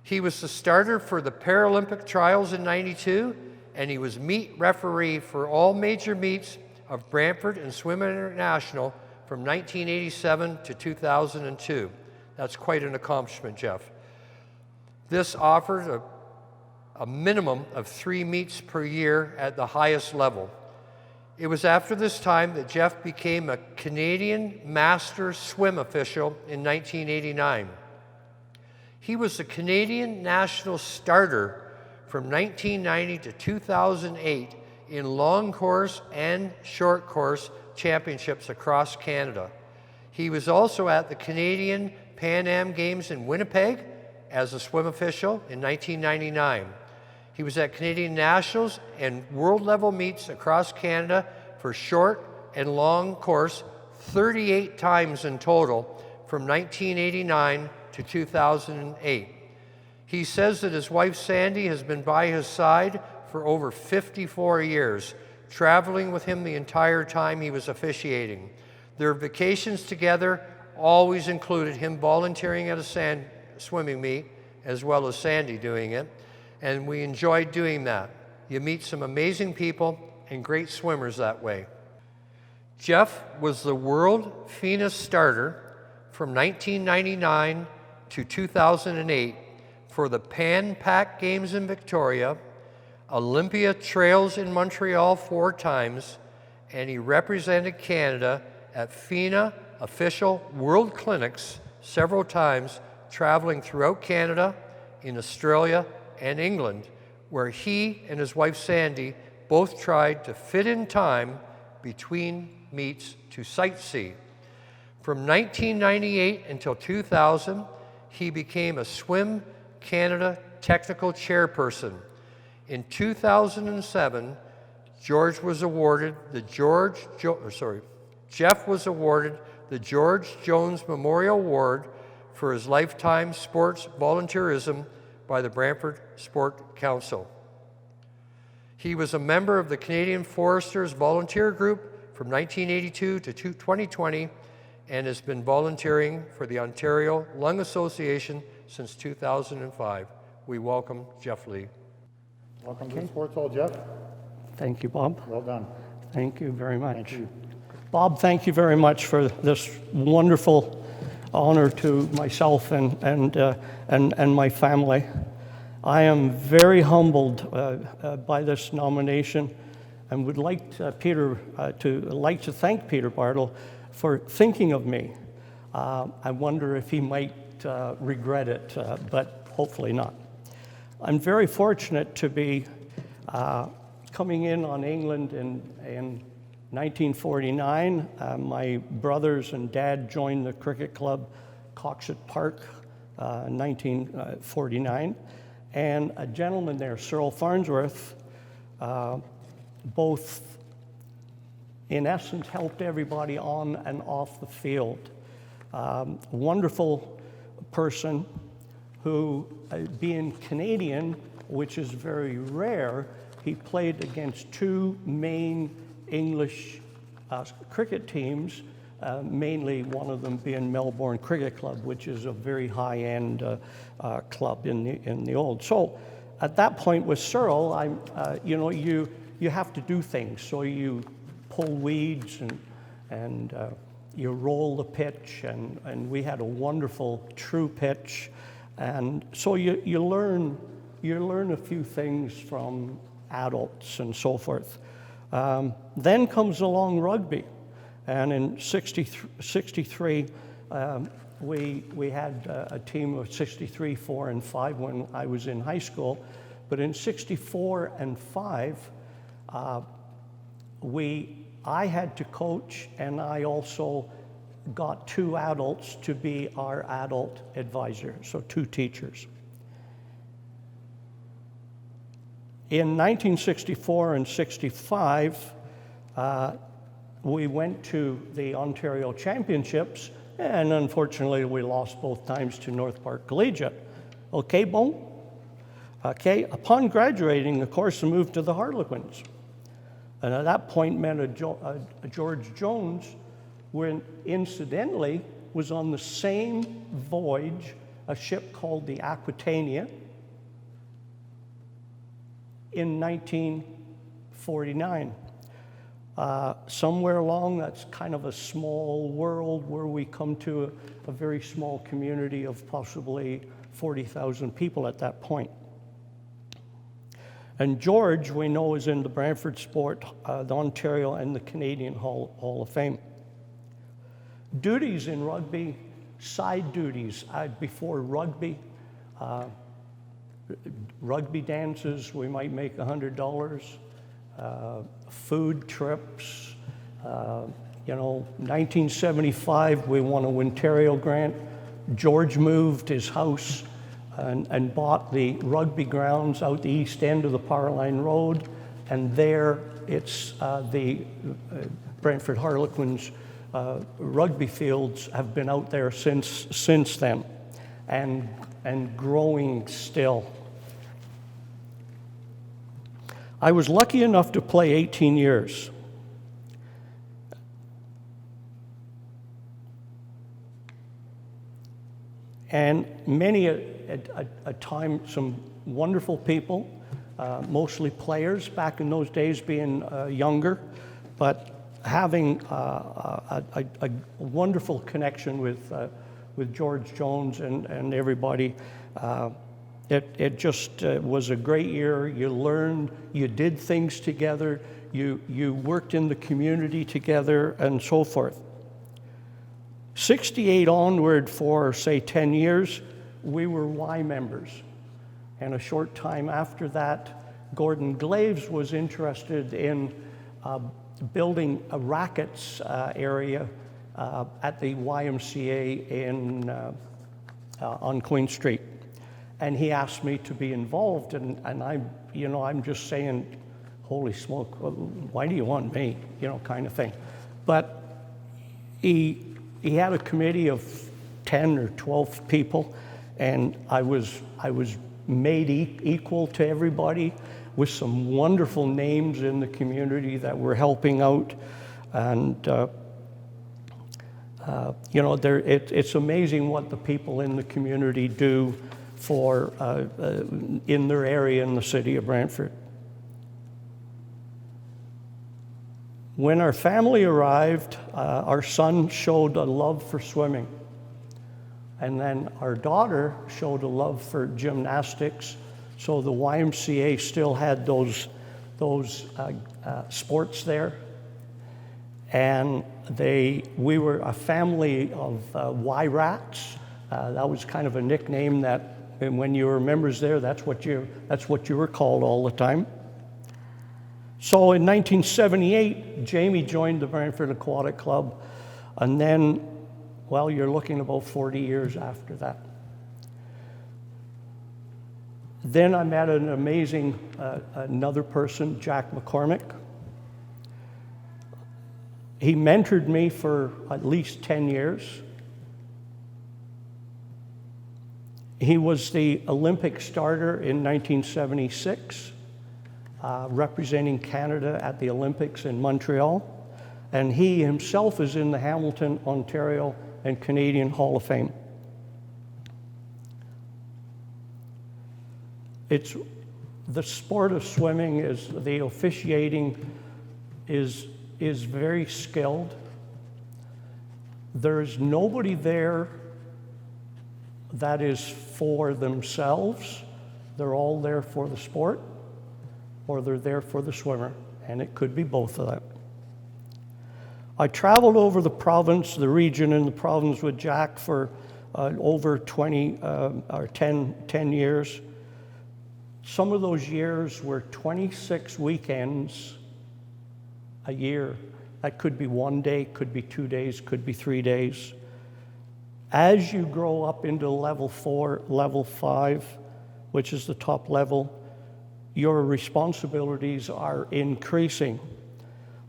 He was the starter for the Paralympic trials in '92, and he was meet referee for all major meets of Brantford and Swim International from 1987 to 2002. That's quite an accomplishment, Jeff. This offered a minimum of 3 meets per year at the highest level. It was after this time that Jeff became a Canadian Master Swim official in 1989. He was the Canadian national starter from 1990 to 2008 in long course and short course championships across Canada. He was also at the Canadian Pan Am Games in Winnipeg as a swim official in 1999. He was at Canadian Nationals and world level meets across Canada for short and long course 38 times in total from 1989 to 2008. He says that his wife Sandy has been by his side for over 54 years, traveling with him the entire time he was officiating. Their vacations together always included him volunteering at a swimming meet, as well as Sandy doing it, and we enjoyed doing that. You meet some amazing people and great swimmers that way. Jeff was the world FINA starter from 1999 to 2008 for the Pan Pac Games in Victoria, Olympia Trails in Montreal 4 times, and he represented Canada at FINA official World Clinics several times, traveling throughout Canada, in Australia, and England, where he and his wife Sandy both tried to fit in time between meets to sightsee. From 1998 until 2000, he became a Swim Canada technical chairperson. In 2007, Jeff was awarded the George Jones Memorial Award for his lifetime sports volunteerism by the Brantford Sport Council. He was a member of the Canadian Foresters Volunteer Group from 1982 to 2020 and has been volunteering for the Ontario Lung Association since 2005. We welcome Jeff Lee. Welcome to the Sports Hall, Jeff. Thank you, Bob. Well done. Thank you very much. Thank you. Bob, thank you very much for this wonderful honor to myself and my family. I am very humbled by this nomination and would like to thank Peter Bartle for thinking of me. I wonder if he might regret it, but hopefully not. I'm very fortunate to be coming in on England in 1949. My brothers and dad joined the cricket club, Coxet Park, in 1949. And a gentleman there, Cyril Farnsworth, both in essence helped everybody on and off the field. Wonderful person who, being Canadian, which is very rare, he played against 2 main English cricket teams, mainly one of them being Melbourne Cricket Club, which is a very high-end club in the old. So at that point with Cyril, you have to do things. So you pull weeds and you roll the pitch, and we had a wonderful true pitch, and so you learn a few things from adults and so forth. Then comes along rugby, and in 63 we had a team of 63, 4, and 5 when I was in high school, but in 64 and 5 I had to coach, and I also got 2 adults to be our adult advisor, so 2 teachers. In 1964 and 65, we went to the Ontario Championships, and unfortunately we lost both times to North Park Collegiate. Okay, bon? Okay, upon graduating, of course, I moved to the Harlequins. And at that point met a George Jones, who incidentally was on the same voyage, a ship called the Aquitania, in 1949. Somewhere along, that's kind of a small world where we come to a very small community of possibly 40,000 people at that point. And George, we know, is in the Brantford Sport, the Ontario, and the Canadian Hall of Fame. Duties in rugby, side duties before rugby. Rugby dances, we might make $100. Food trips. 1975, we won a Ontario grant. George moved his house and bought the rugby grounds out the east end of the Powerline Road, and there it's the Brantford Harlequins rugby fields have been out there since then, and growing still. I was lucky enough to play 18 years. And many a time, some wonderful people, mostly players back in those days, being younger, but having a wonderful connection with George Jones and everybody. It just was a great year. You learned, you did things together, you worked in the community together, and so forth. 68 onward for, say, 10 years, we were Y members. And a short time after that, Gordon Glaves was interested in building a rackets area at the YMCA on Queen Street. And he asked me to be involved, and I'm just saying, holy smoke, why do you want me, kind of thing. But he had a committee of 10 or 12 people, and I was made equal to everybody with some wonderful names in the community that were helping out. And it's amazing what the people in the community do for in their area in the city of Brantford. When our family arrived, our son showed a love for swimming. And then our daughter showed a love for gymnastics. So the YMCA still had those sports there. And we were a family of Y-Rats. That was kind of a nickname that, and when you were members there, that's what you were called all the time. So in 1978, Jamie joined the Brantford Aquatic Club, and then, well, you're looking about 40 years after that. Then I met an amazing, another person, Jack McCormick. He mentored me for at least 10 years. He was the Olympic starter in 1976. Representing Canada at the Olympics in Montreal. and he himself is in the Hamilton, Ontario, and Canadian Hall of Fame. It's the sport of swimming is the officiating is very skilled. There's nobody there that is for themselves. They're all there for the sport, or they're there for the swimmer, and it could be both of them. I traveled over the province, the region and the province with Jack for over 10 years. Some of those years were 26 weekends a year. That could be 1 day, could be 2 days, could be 3 days. As you grow up into level 4, level 5, which is the top level, your responsibilities are increasing.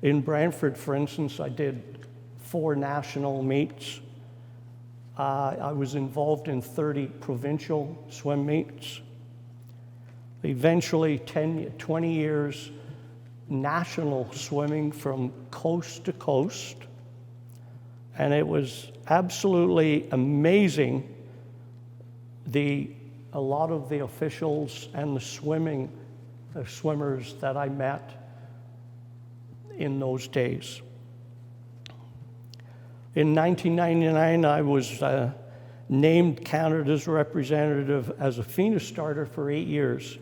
In Brantford, for instance, I did 4 national meets. I was involved in 30 provincial swim meets. Eventually, 20 years national swimming from coast to coast. And it was absolutely amazing, a lot of the officials and the swimmers that I met in those days. In 1999, I was named Canada's representative as a FINA starter for 8 years,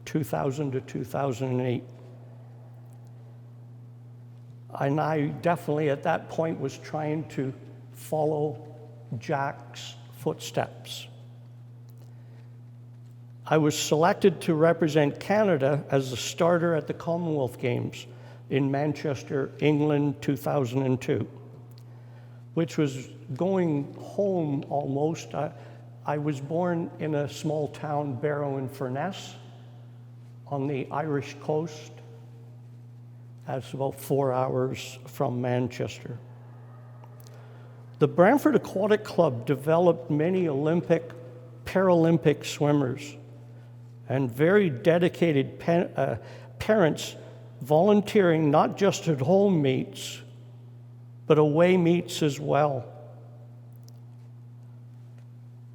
2000 to 2008. And I definitely at that point was trying to follow Jack's footsteps. I was selected to represent Canada as a starter at the Commonwealth Games in Manchester, England, 2002, which was going home almost. I was born in a small town, Barrow-in-Furness, on the Irish coast. That's about 4 hours from Manchester. The Brantford Aquatic Club developed many Olympic, Paralympic swimmers and very dedicated parents volunteering not just at home meets, but away meets as well.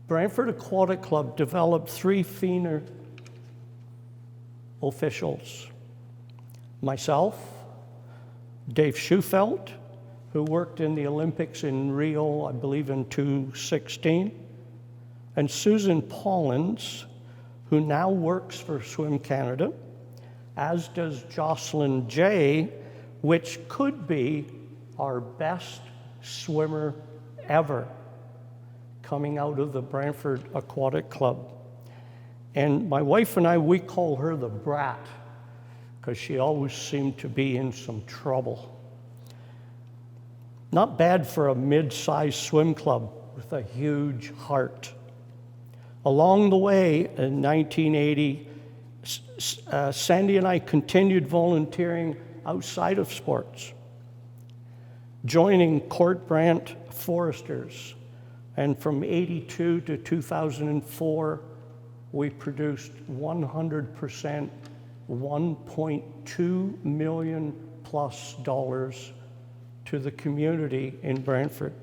Brantford Aquatic Club developed 3 FINA officials. Myself, Dave Schufelt, who worked in the Olympics in Rio, I believe in 2016, and Susan Pollins, who now works for Swim Canada, as does Jocelyn J., which could be our best swimmer ever coming out of the Brantford Aquatic Club. And my wife and I, we call her the brat, because she always seemed to be in some trouble. Not bad for a mid-sized swim club with a huge heart. Along the way, in 1980, Sandy and I continued volunteering outside of sports, joining Court Brant Foresters. And from 82 to 2004, we produced 100%, $1.2 million plus to the community in Brantford.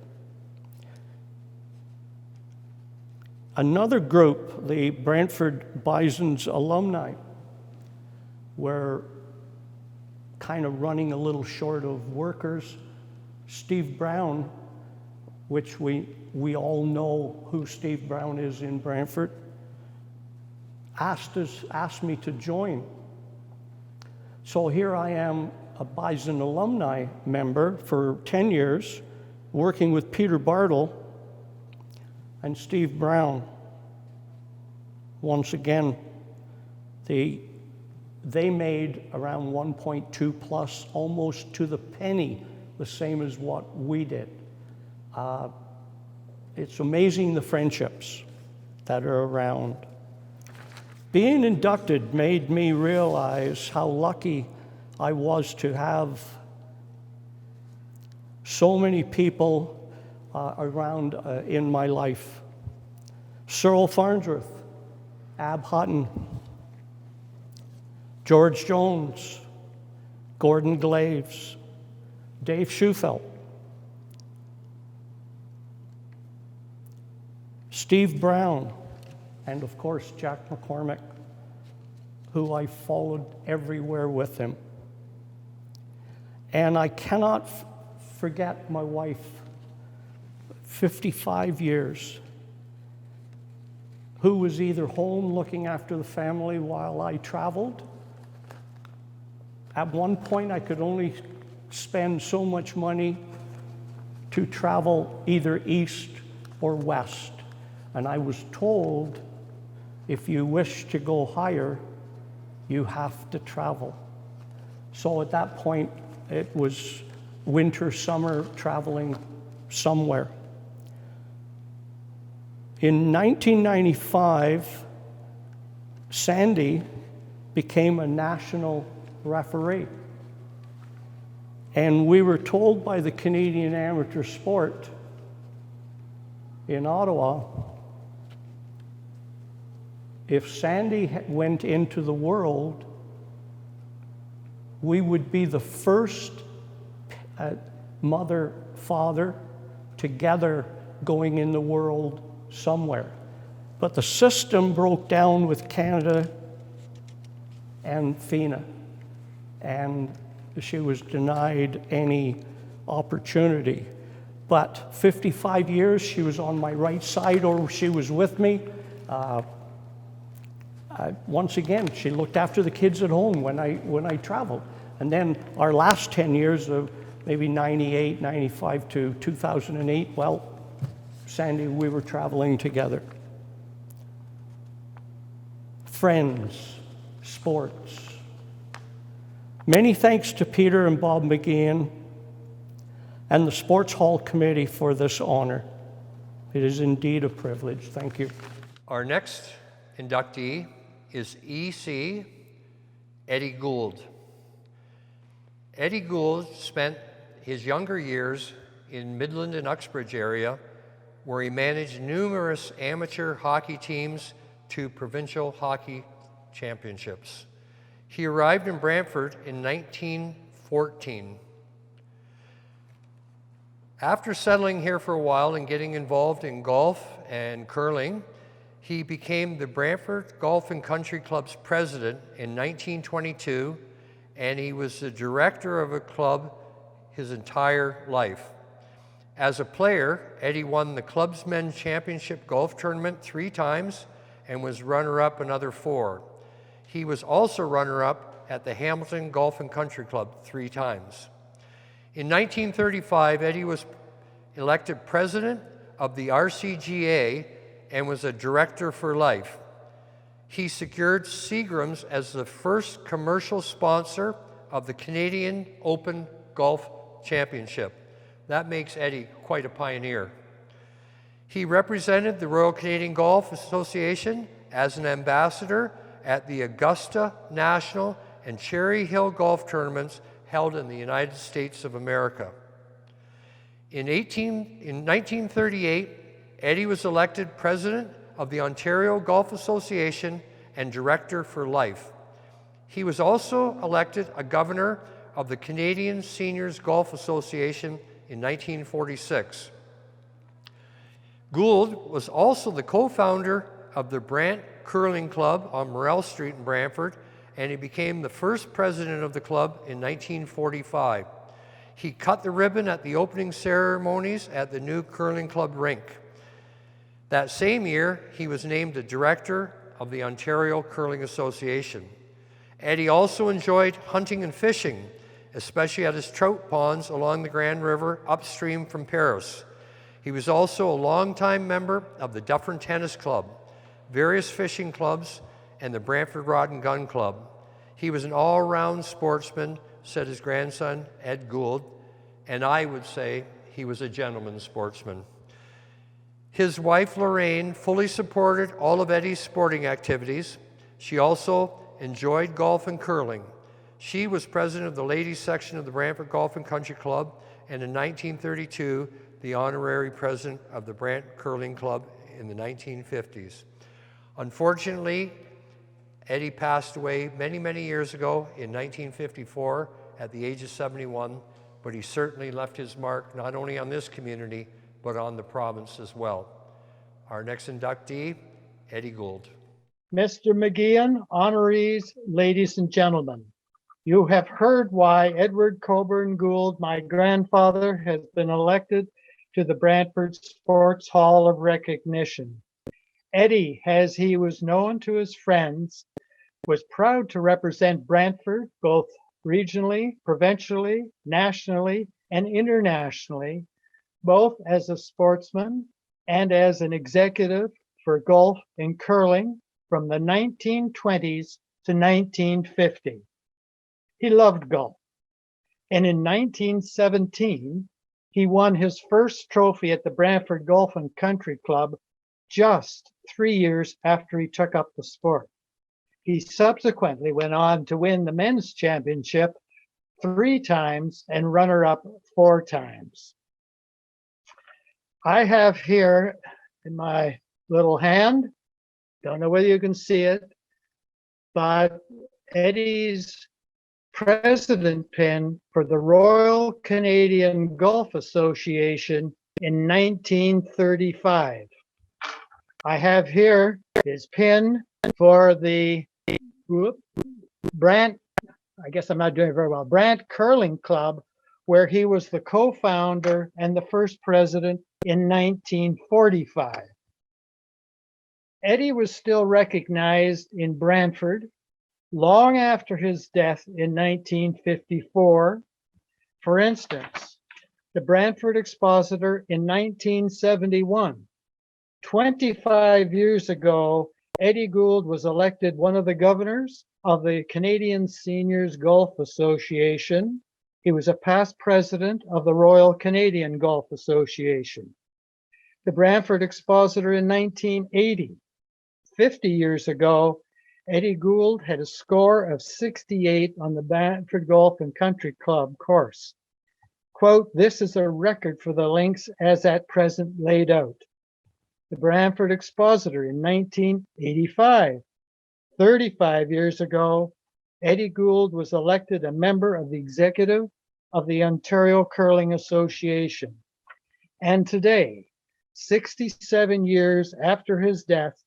Another group, the Brantford Bison's alumni, were kind of running a little short of workers. Steve Brown, which we all know who Steve Brown is in Brantford, asked me to join. So here I am, a Bison alumni member for 10 years, working with Peter Bartle and Steve Brown. Once again, they made around 1.2 plus, almost to the penny, the same as what we did. It's amazing the friendships that are around. Being inducted made me realize how lucky I was to have so many people around in my life. Cyril Farnsworth, Ab Hutton, George Jones, Gordon Glaves, Dave Schufelt, Steve Brown, and of course Jack McCormick, who I followed everywhere with him. And I cannot forget my wife, 55 years, who was either home looking after the family while I traveled. At one point, I could only spend so much money to travel either east or west. And I was told, if you wish to go higher, you have to travel. So at that point, it was winter, summer, traveling somewhere. In 1995, Sandy became a national referee. And we were told by the Canadian Amateur Sport in Ottawa, if Sandy went into the world, we would be the first mother, father together going in the world somewhere. But the system broke down with Canada and FINA, and she was denied any opportunity. But 55 years, she was on my right side, or she was with me. Once again, she looked after the kids at home when I traveled. And then our last 10 years of maybe 98, 95 to 2008, well, Sandy, we were traveling together. Friends, sports. Many thanks to Peter and Bob McGeehan and the Sports Hall Committee for this honor. It is indeed a privilege. Thank you. Our next inductee is E.C. Eddie Gould. Eddie Gould spent his younger years in Midland and Uxbridge area, where he managed numerous amateur hockey teams to provincial hockey championships. He arrived in Brantford in 1914. After settling here for a while and getting involved in golf and curling, he became the Brantford Golf and Country Club's president in 1922, and he was the director of a club his entire life. As a player, Eddie won the club's men's championship golf tournament 3 times and was runner-up another 4. He was also runner-up at the Hamilton Golf and Country Club 3 times. In 1935, Eddie was elected president of the RCGA and was a director for life. He secured Seagram's as the first commercial sponsor of the Canadian Open Golf Championship. That makes Eddie quite a pioneer. He represented the Royal Canadian Golf Association as an ambassador at the Augusta National and Cherry Hill golf tournaments held in the United States of America. In 1938, Eddie was elected president of the Ontario Golf Association and director for life. He was also elected a governor of the Canadian Seniors Golf Association in 1946. Gould was also the co-founder of the Brant Curling Club on Morell Street in Brantford, and he became the first president of the club in 1945. He cut the ribbon at the opening ceremonies at the new curling club rink. That same year, he was named the director of the Ontario Curling Association. Eddie also enjoyed hunting and fishing, especially at his trout ponds along the Grand River upstream from Paris. He was also a longtime member of the Dufferin Tennis Club, various fishing clubs, and the Brantford Rod and Gun Club. He was an all-round sportsman, said his grandson, Ed Gould, and I would say he was a gentleman's sportsman. His wife, Lorraine, fully supported all of Eddie's sporting activities. She also enjoyed golf and curling. She was president of the ladies section of the Brantford Golf and Country Club, and in 1932, the honorary president of the Brant Curling Club in the 1950s. Unfortunately, Eddie passed away many, many years ago in 1954 at the age of 71 but he certainly left his mark not only on this community, but on the province as well. Our next inductee, Eddie Gould. Mr. McGeehan, honorees, ladies and gentlemen, you have heard why Edward Coburn Gould, my grandfather, has been elected to the Brantford Sports Hall of Recognition. Eddie, as he was known to his friends, was proud to represent Brantford both regionally, provincially, nationally, and internationally, both as a sportsman and as an executive for golf and curling from the 1920s to 1950. He loved golf, and in 1917, he won his first trophy at the Brantford Golf and Country Club just 3 years after he took up the sport. He subsequently went on to win the men's championship 3 times and runner-up 4 times. I have here in my little hand, don't know whether you can see it, but Eddie's president pin for the Royal Canadian Golf Association in 1935. I have here his pin for the Brant, I guess I'm not doing it very well, Brant Curling Club, where he was the co-founder and the first president in 1945. Eddie was still recognized in Brantford long after his death in 1954. For instance, the Brantford Expositor in 1971. 25 years ago, Eddie Gould was elected one of the governors of the Canadian Seniors Golf Association. He was a past president of the Royal Canadian Golf Association. The Brantford Expositor in 1980. 50 years ago, Eddie Gould had a score of 68 on the Brantford Golf and Country Club course. Quote, "This is a record for the links as at present laid out." The Brantford Expositor in 1985. 35 years ago, Eddie Gould was elected a member of the executive of the Ontario Curling Association. And today, 67 years after his death,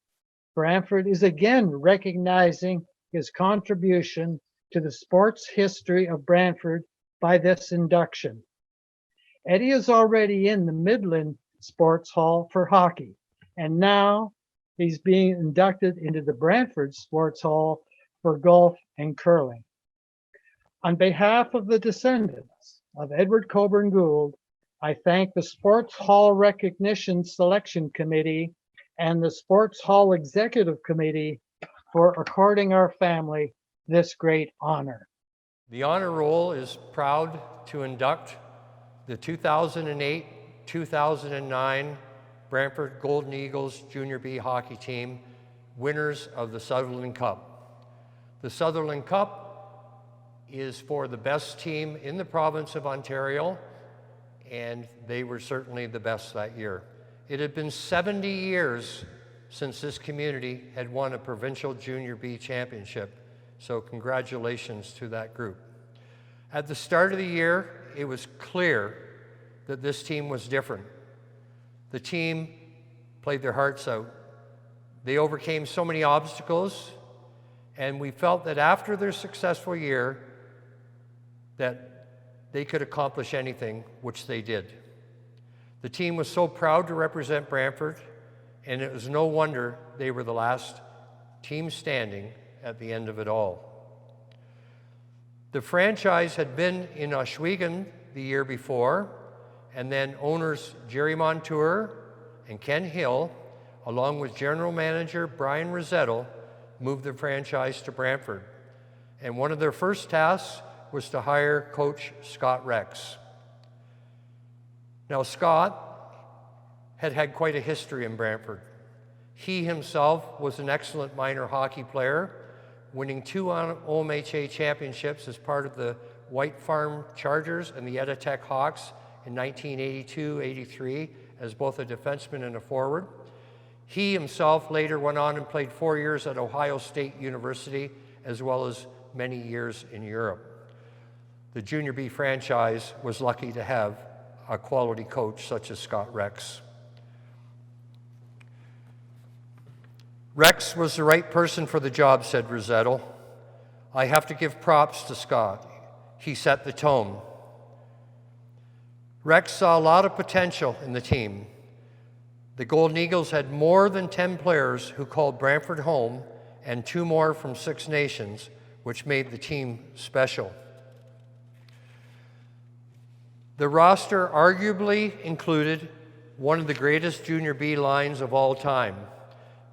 Brantford is again recognizing his contribution to the sports history of Brantford by this induction. Eddie is already in the Midland Sports Hall for hockey, and now he's being inducted into the Brantford Sports Hall for golf and curling. On behalf of the descendants of Edward Coburn Gould, I thank the Sports Hall Recognition Selection Committee and the Sports Hall Executive Committee for according our family this great honor. The honor roll is proud to induct the 2008-2009 Brantford Golden Eagles Junior B hockey team, winners of the Sutherland Cup. The Sutherland Cup is for the best team in the province of Ontario, and they were certainly the best that year. It had been 70 years since this community had won a provincial Junior B championship, so congratulations to that group. At the start of the year, it was clear that this team was different. The team played their hearts out. They overcame so many obstacles, and we felt that after their successful year, that they could accomplish anything, which they did. The team was so proud to represent Brantford, and it was no wonder they were the last team standing at the end of it all. The franchise had been in Ohsweken the year before, and then owners Jerry Montour and Ken Hill, along with general manager Brian Rosetto, moved the franchise to Brantford. And one of their first tasks was to hire coach Scott Rex. Now, Scott had had quite a history in Brantford. He himself was an excellent minor hockey player, winning 2 OMHA championships as part of the White Farm Chargers and the Editech Hawks in 1982-83 as both a defenseman and a forward. He himself later went on and played 4 years at Ohio State University, as well as many years in Europe. The Junior B franchise was lucky to have a quality coach such as Scott Rex. Rex was the right person for the job, said Rosetto. I have to give props to Scott. He set the tone. Rex saw a lot of potential in the team. The Golden Eagles had more than 10 players who called Brantford home and 2 more from 6 nations, which made the team special. The roster arguably included one of the greatest Junior B lines of all time.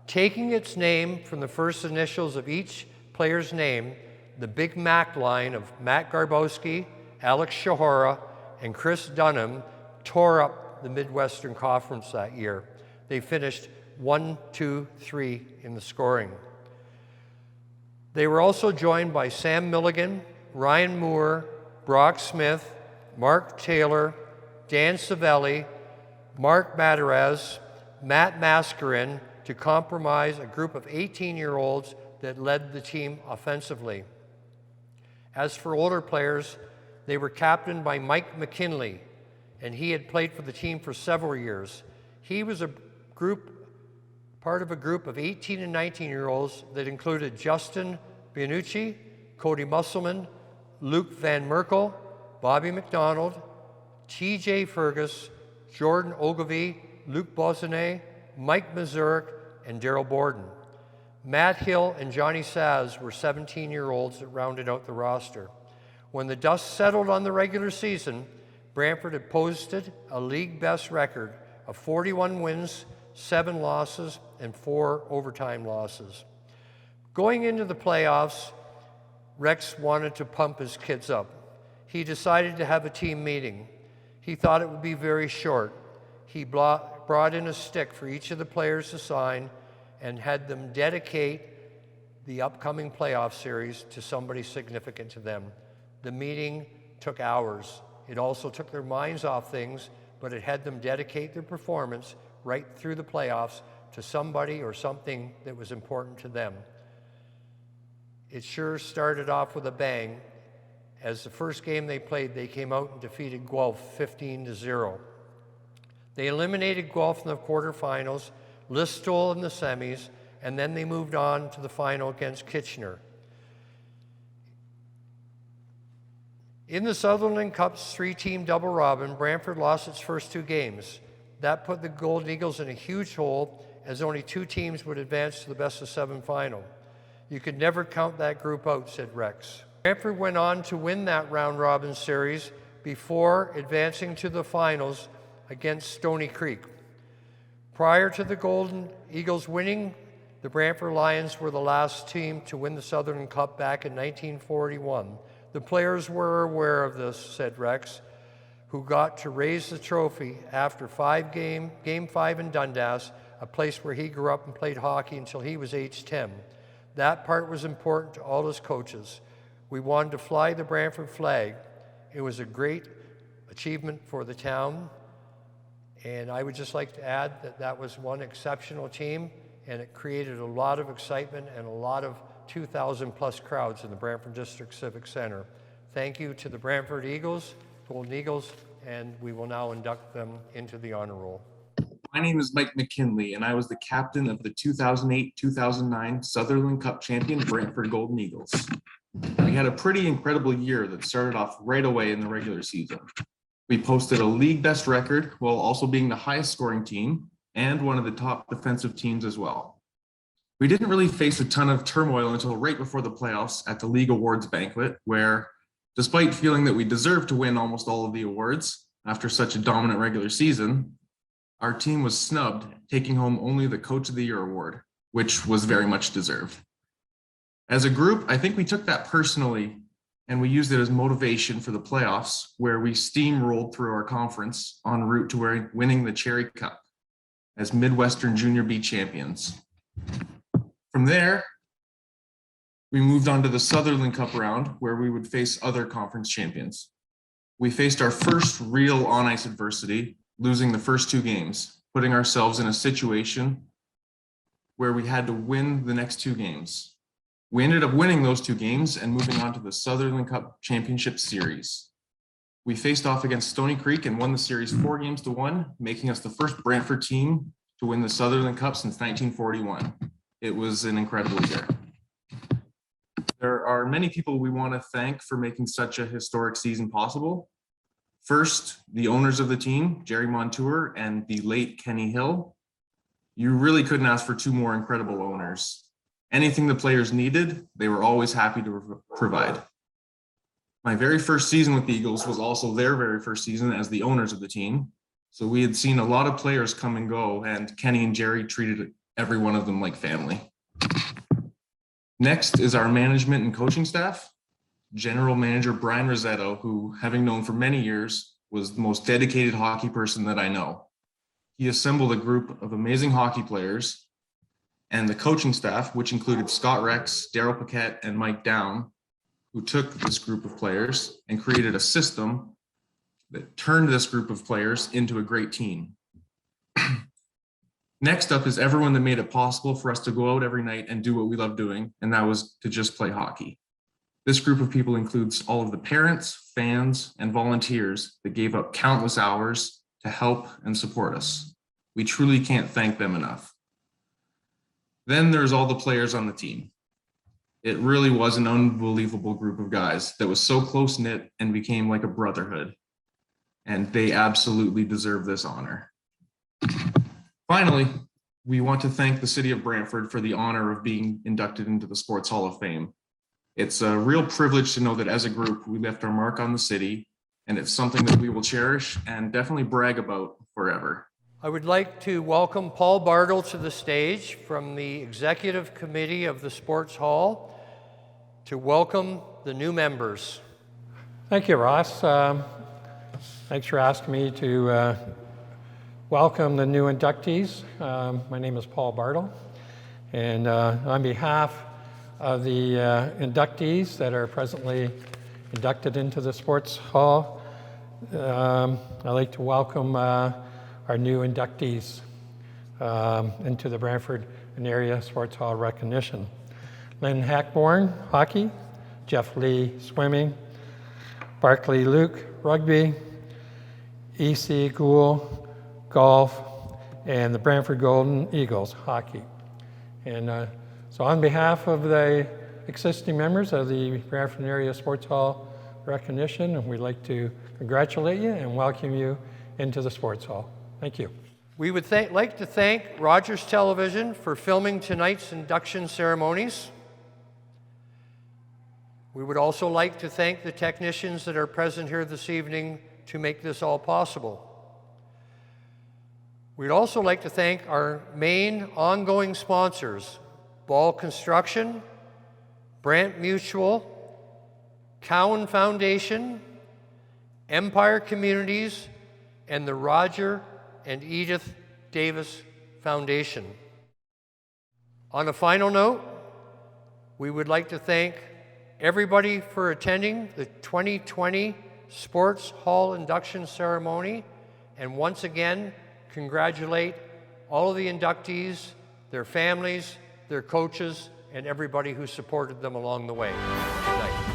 Taking its name from the first initials of each player's name, the Big Mac line of Matt Garbowski, Alex Shahora, and Chris Dunham tore up the Midwestern Conference that year. They finished 1, 2, 3 in the scoring. They were also joined by Sam Milligan, Ryan Moore, Brock Smith, Mark Taylor, Dan Savelli, Mark Mataraz, Matt Mascarin, to compromise a group of 18-year-olds that led the team offensively. As for older players, they were captained by Mike McKinley, and he had played for the team for several years. He was part of a group of 18 and 19-year-olds that included Justin Bianucci, Cody Musselman, Luke Van Merkel, Bobby McDonald, TJ Fergus, Jordan Ogilvie, Luke Bossuet, Mike Mazurek, and Daryl Borden. Matt Hill and Johnny Saz were 17-year-olds that rounded out the roster. When the dust settled on the regular season, Brantford had posted a league best record of 41 wins, 7 losses, and 4 overtime losses. Going into the playoffs, Rex wanted to pump his kids up. He decided to have a team meeting. He thought it would be very short. He brought in a stick for each of the players to sign and had them dedicate the upcoming playoff series to somebody significant to them. The meeting took hours. It also took their minds off things, but it had them dedicate their performance right through the playoffs to somebody or something that was important to them. It sure started off with a bang. As the first game they played, they came out and defeated Guelph 15-0. They eliminated Guelph in the quarterfinals, Listowel in the semis, and then they moved on to the final against Kitchener. In the Sutherland Cup's 3-team double robin, Brantford lost its first 2 games. That put the Golden Eagles in a huge hole, as only 2 teams would advance to the best-of-7 final. You could never count that group out, said Rex. Brantford went on to win that round-robin series before advancing to the finals against Stony Creek. Prior to the Golden Eagles winning, the Brantford Lions were the last team to win the Sutherland Cup back in 1941. The players were aware of this, said Rex, who got to raise the trophy after Game 5 in Dundas, a place where he grew up and played hockey until he was age 10. That part was important to all his coaches. We wanted to fly the Brantford flag. It was a great achievement for the town. And I would just like to add that that was one exceptional team, and it created a lot of excitement and a lot of 2,000 plus crowds in the Brantford District Civic Center. Thank you to the Brantford Eagles, Golden Eagles, and we will now induct them into the honor roll. My name is Mike McKinley, and I was the captain of the 2008-2009 Sutherland Cup champion Brantford Golden Eagles. We had a pretty incredible year that started off right away in the regular season. We posted a league best record while also being the highest scoring team and one of the top defensive teams as well. We didn't really face a ton of turmoil until right before the playoffs at the league awards banquet, where despite feeling that we deserved to win almost all of the awards after such a dominant regular season, our team was snubbed, taking home only the Coach of the Year award, which was very much deserved. As a group, I think we took that personally, and we used it as motivation for the playoffs, where we steamrolled through our conference en route to winning the Cherry Cup as Midwestern Junior B champions. From there, we moved on to the Sutherland Cup round, where we would face other conference champions. We faced our first real on-ice adversity, losing the first 2 games, putting ourselves in a situation where we had to win the next 2 games. We ended up winning those 2 games and moving on to the Sutherland Cup Championship Series. We faced off against Stony Creek and won the series 4-1, making us the first Brantford team to win the Sutherland Cup since 1941. It was an incredible year. There are many people we want to thank for making such a historic season possible. First, the owners of the team, Jerry Montour and the late Kenny Hill. You really couldn't ask for 2 more incredible owners. Anything the players needed, they were always happy to provide. My very first season with the Eagles was also their very first season as the owners of the team. So we had seen a lot of players come and go, and Kenny and Jerry treated every one of them like family. Next is our management and coaching staff. General Manager Brian Rosetto, who, having known for many years, was the most dedicated hockey person that I know. He assembled a group of amazing hockey players, and the coaching staff, which included Scott Rex, Daryl Paquette, and Mike Down, who took this group of players and created a system that turned this group of players into a great team. Next up is everyone that made it possible for us to go out every night and do what we love doing, and that was to just play hockey. This group of people includes all of the parents, fans, and volunteers that gave up countless hours to help and support us. We truly can't thank them enough. Then there's all the players on the team. It really was an unbelievable group of guys that was so close-knit and became like a brotherhood. And they absolutely deserve this honor. Finally, we want to thank the City of Brantford for the honor of being inducted into the Sports Hall of Fame. It's a real privilege to know that as a group, we left our mark on the city, and it's something that we will cherish and definitely brag about forever. I would like to welcome Paul Bartle to the stage from the Executive Committee of the Sports Hall to welcome the new members. Thank you, Ross. Thanks for asking me to welcome the new inductees. My name is Paul Bartle, and on behalf of the inductees that are presently inducted into the Sports Hall, I'd like to welcome our new inductees into the Brantford and Area Sports Hall recognition. Len Hackbourne, hockey; Jeff Lee, swimming; Barkley Luke, rugby; E.C. Gould, golf; and the Brantford Golden Eagles, hockey. And so on behalf of the existing members of the Brantford and Area Sports Hall recognition, we'd like to congratulate you and welcome you into the Sports Hall. Thank you. We would like to thank Rogers Television for filming tonight's induction ceremonies. We would also like to thank the technicians that are present here this evening to make this all possible. We'd also like to thank our main ongoing sponsors, Ball Construction, Brant Mutual, Cowan Foundation, Empire Communities, and the Roger and Edith Davis Foundation. On a final note, we would like to thank everybody for attending the 2020 Sports Hall induction ceremony, and once again, congratulate all of the inductees, their families, their coaches, and everybody who supported them along the way. Good night.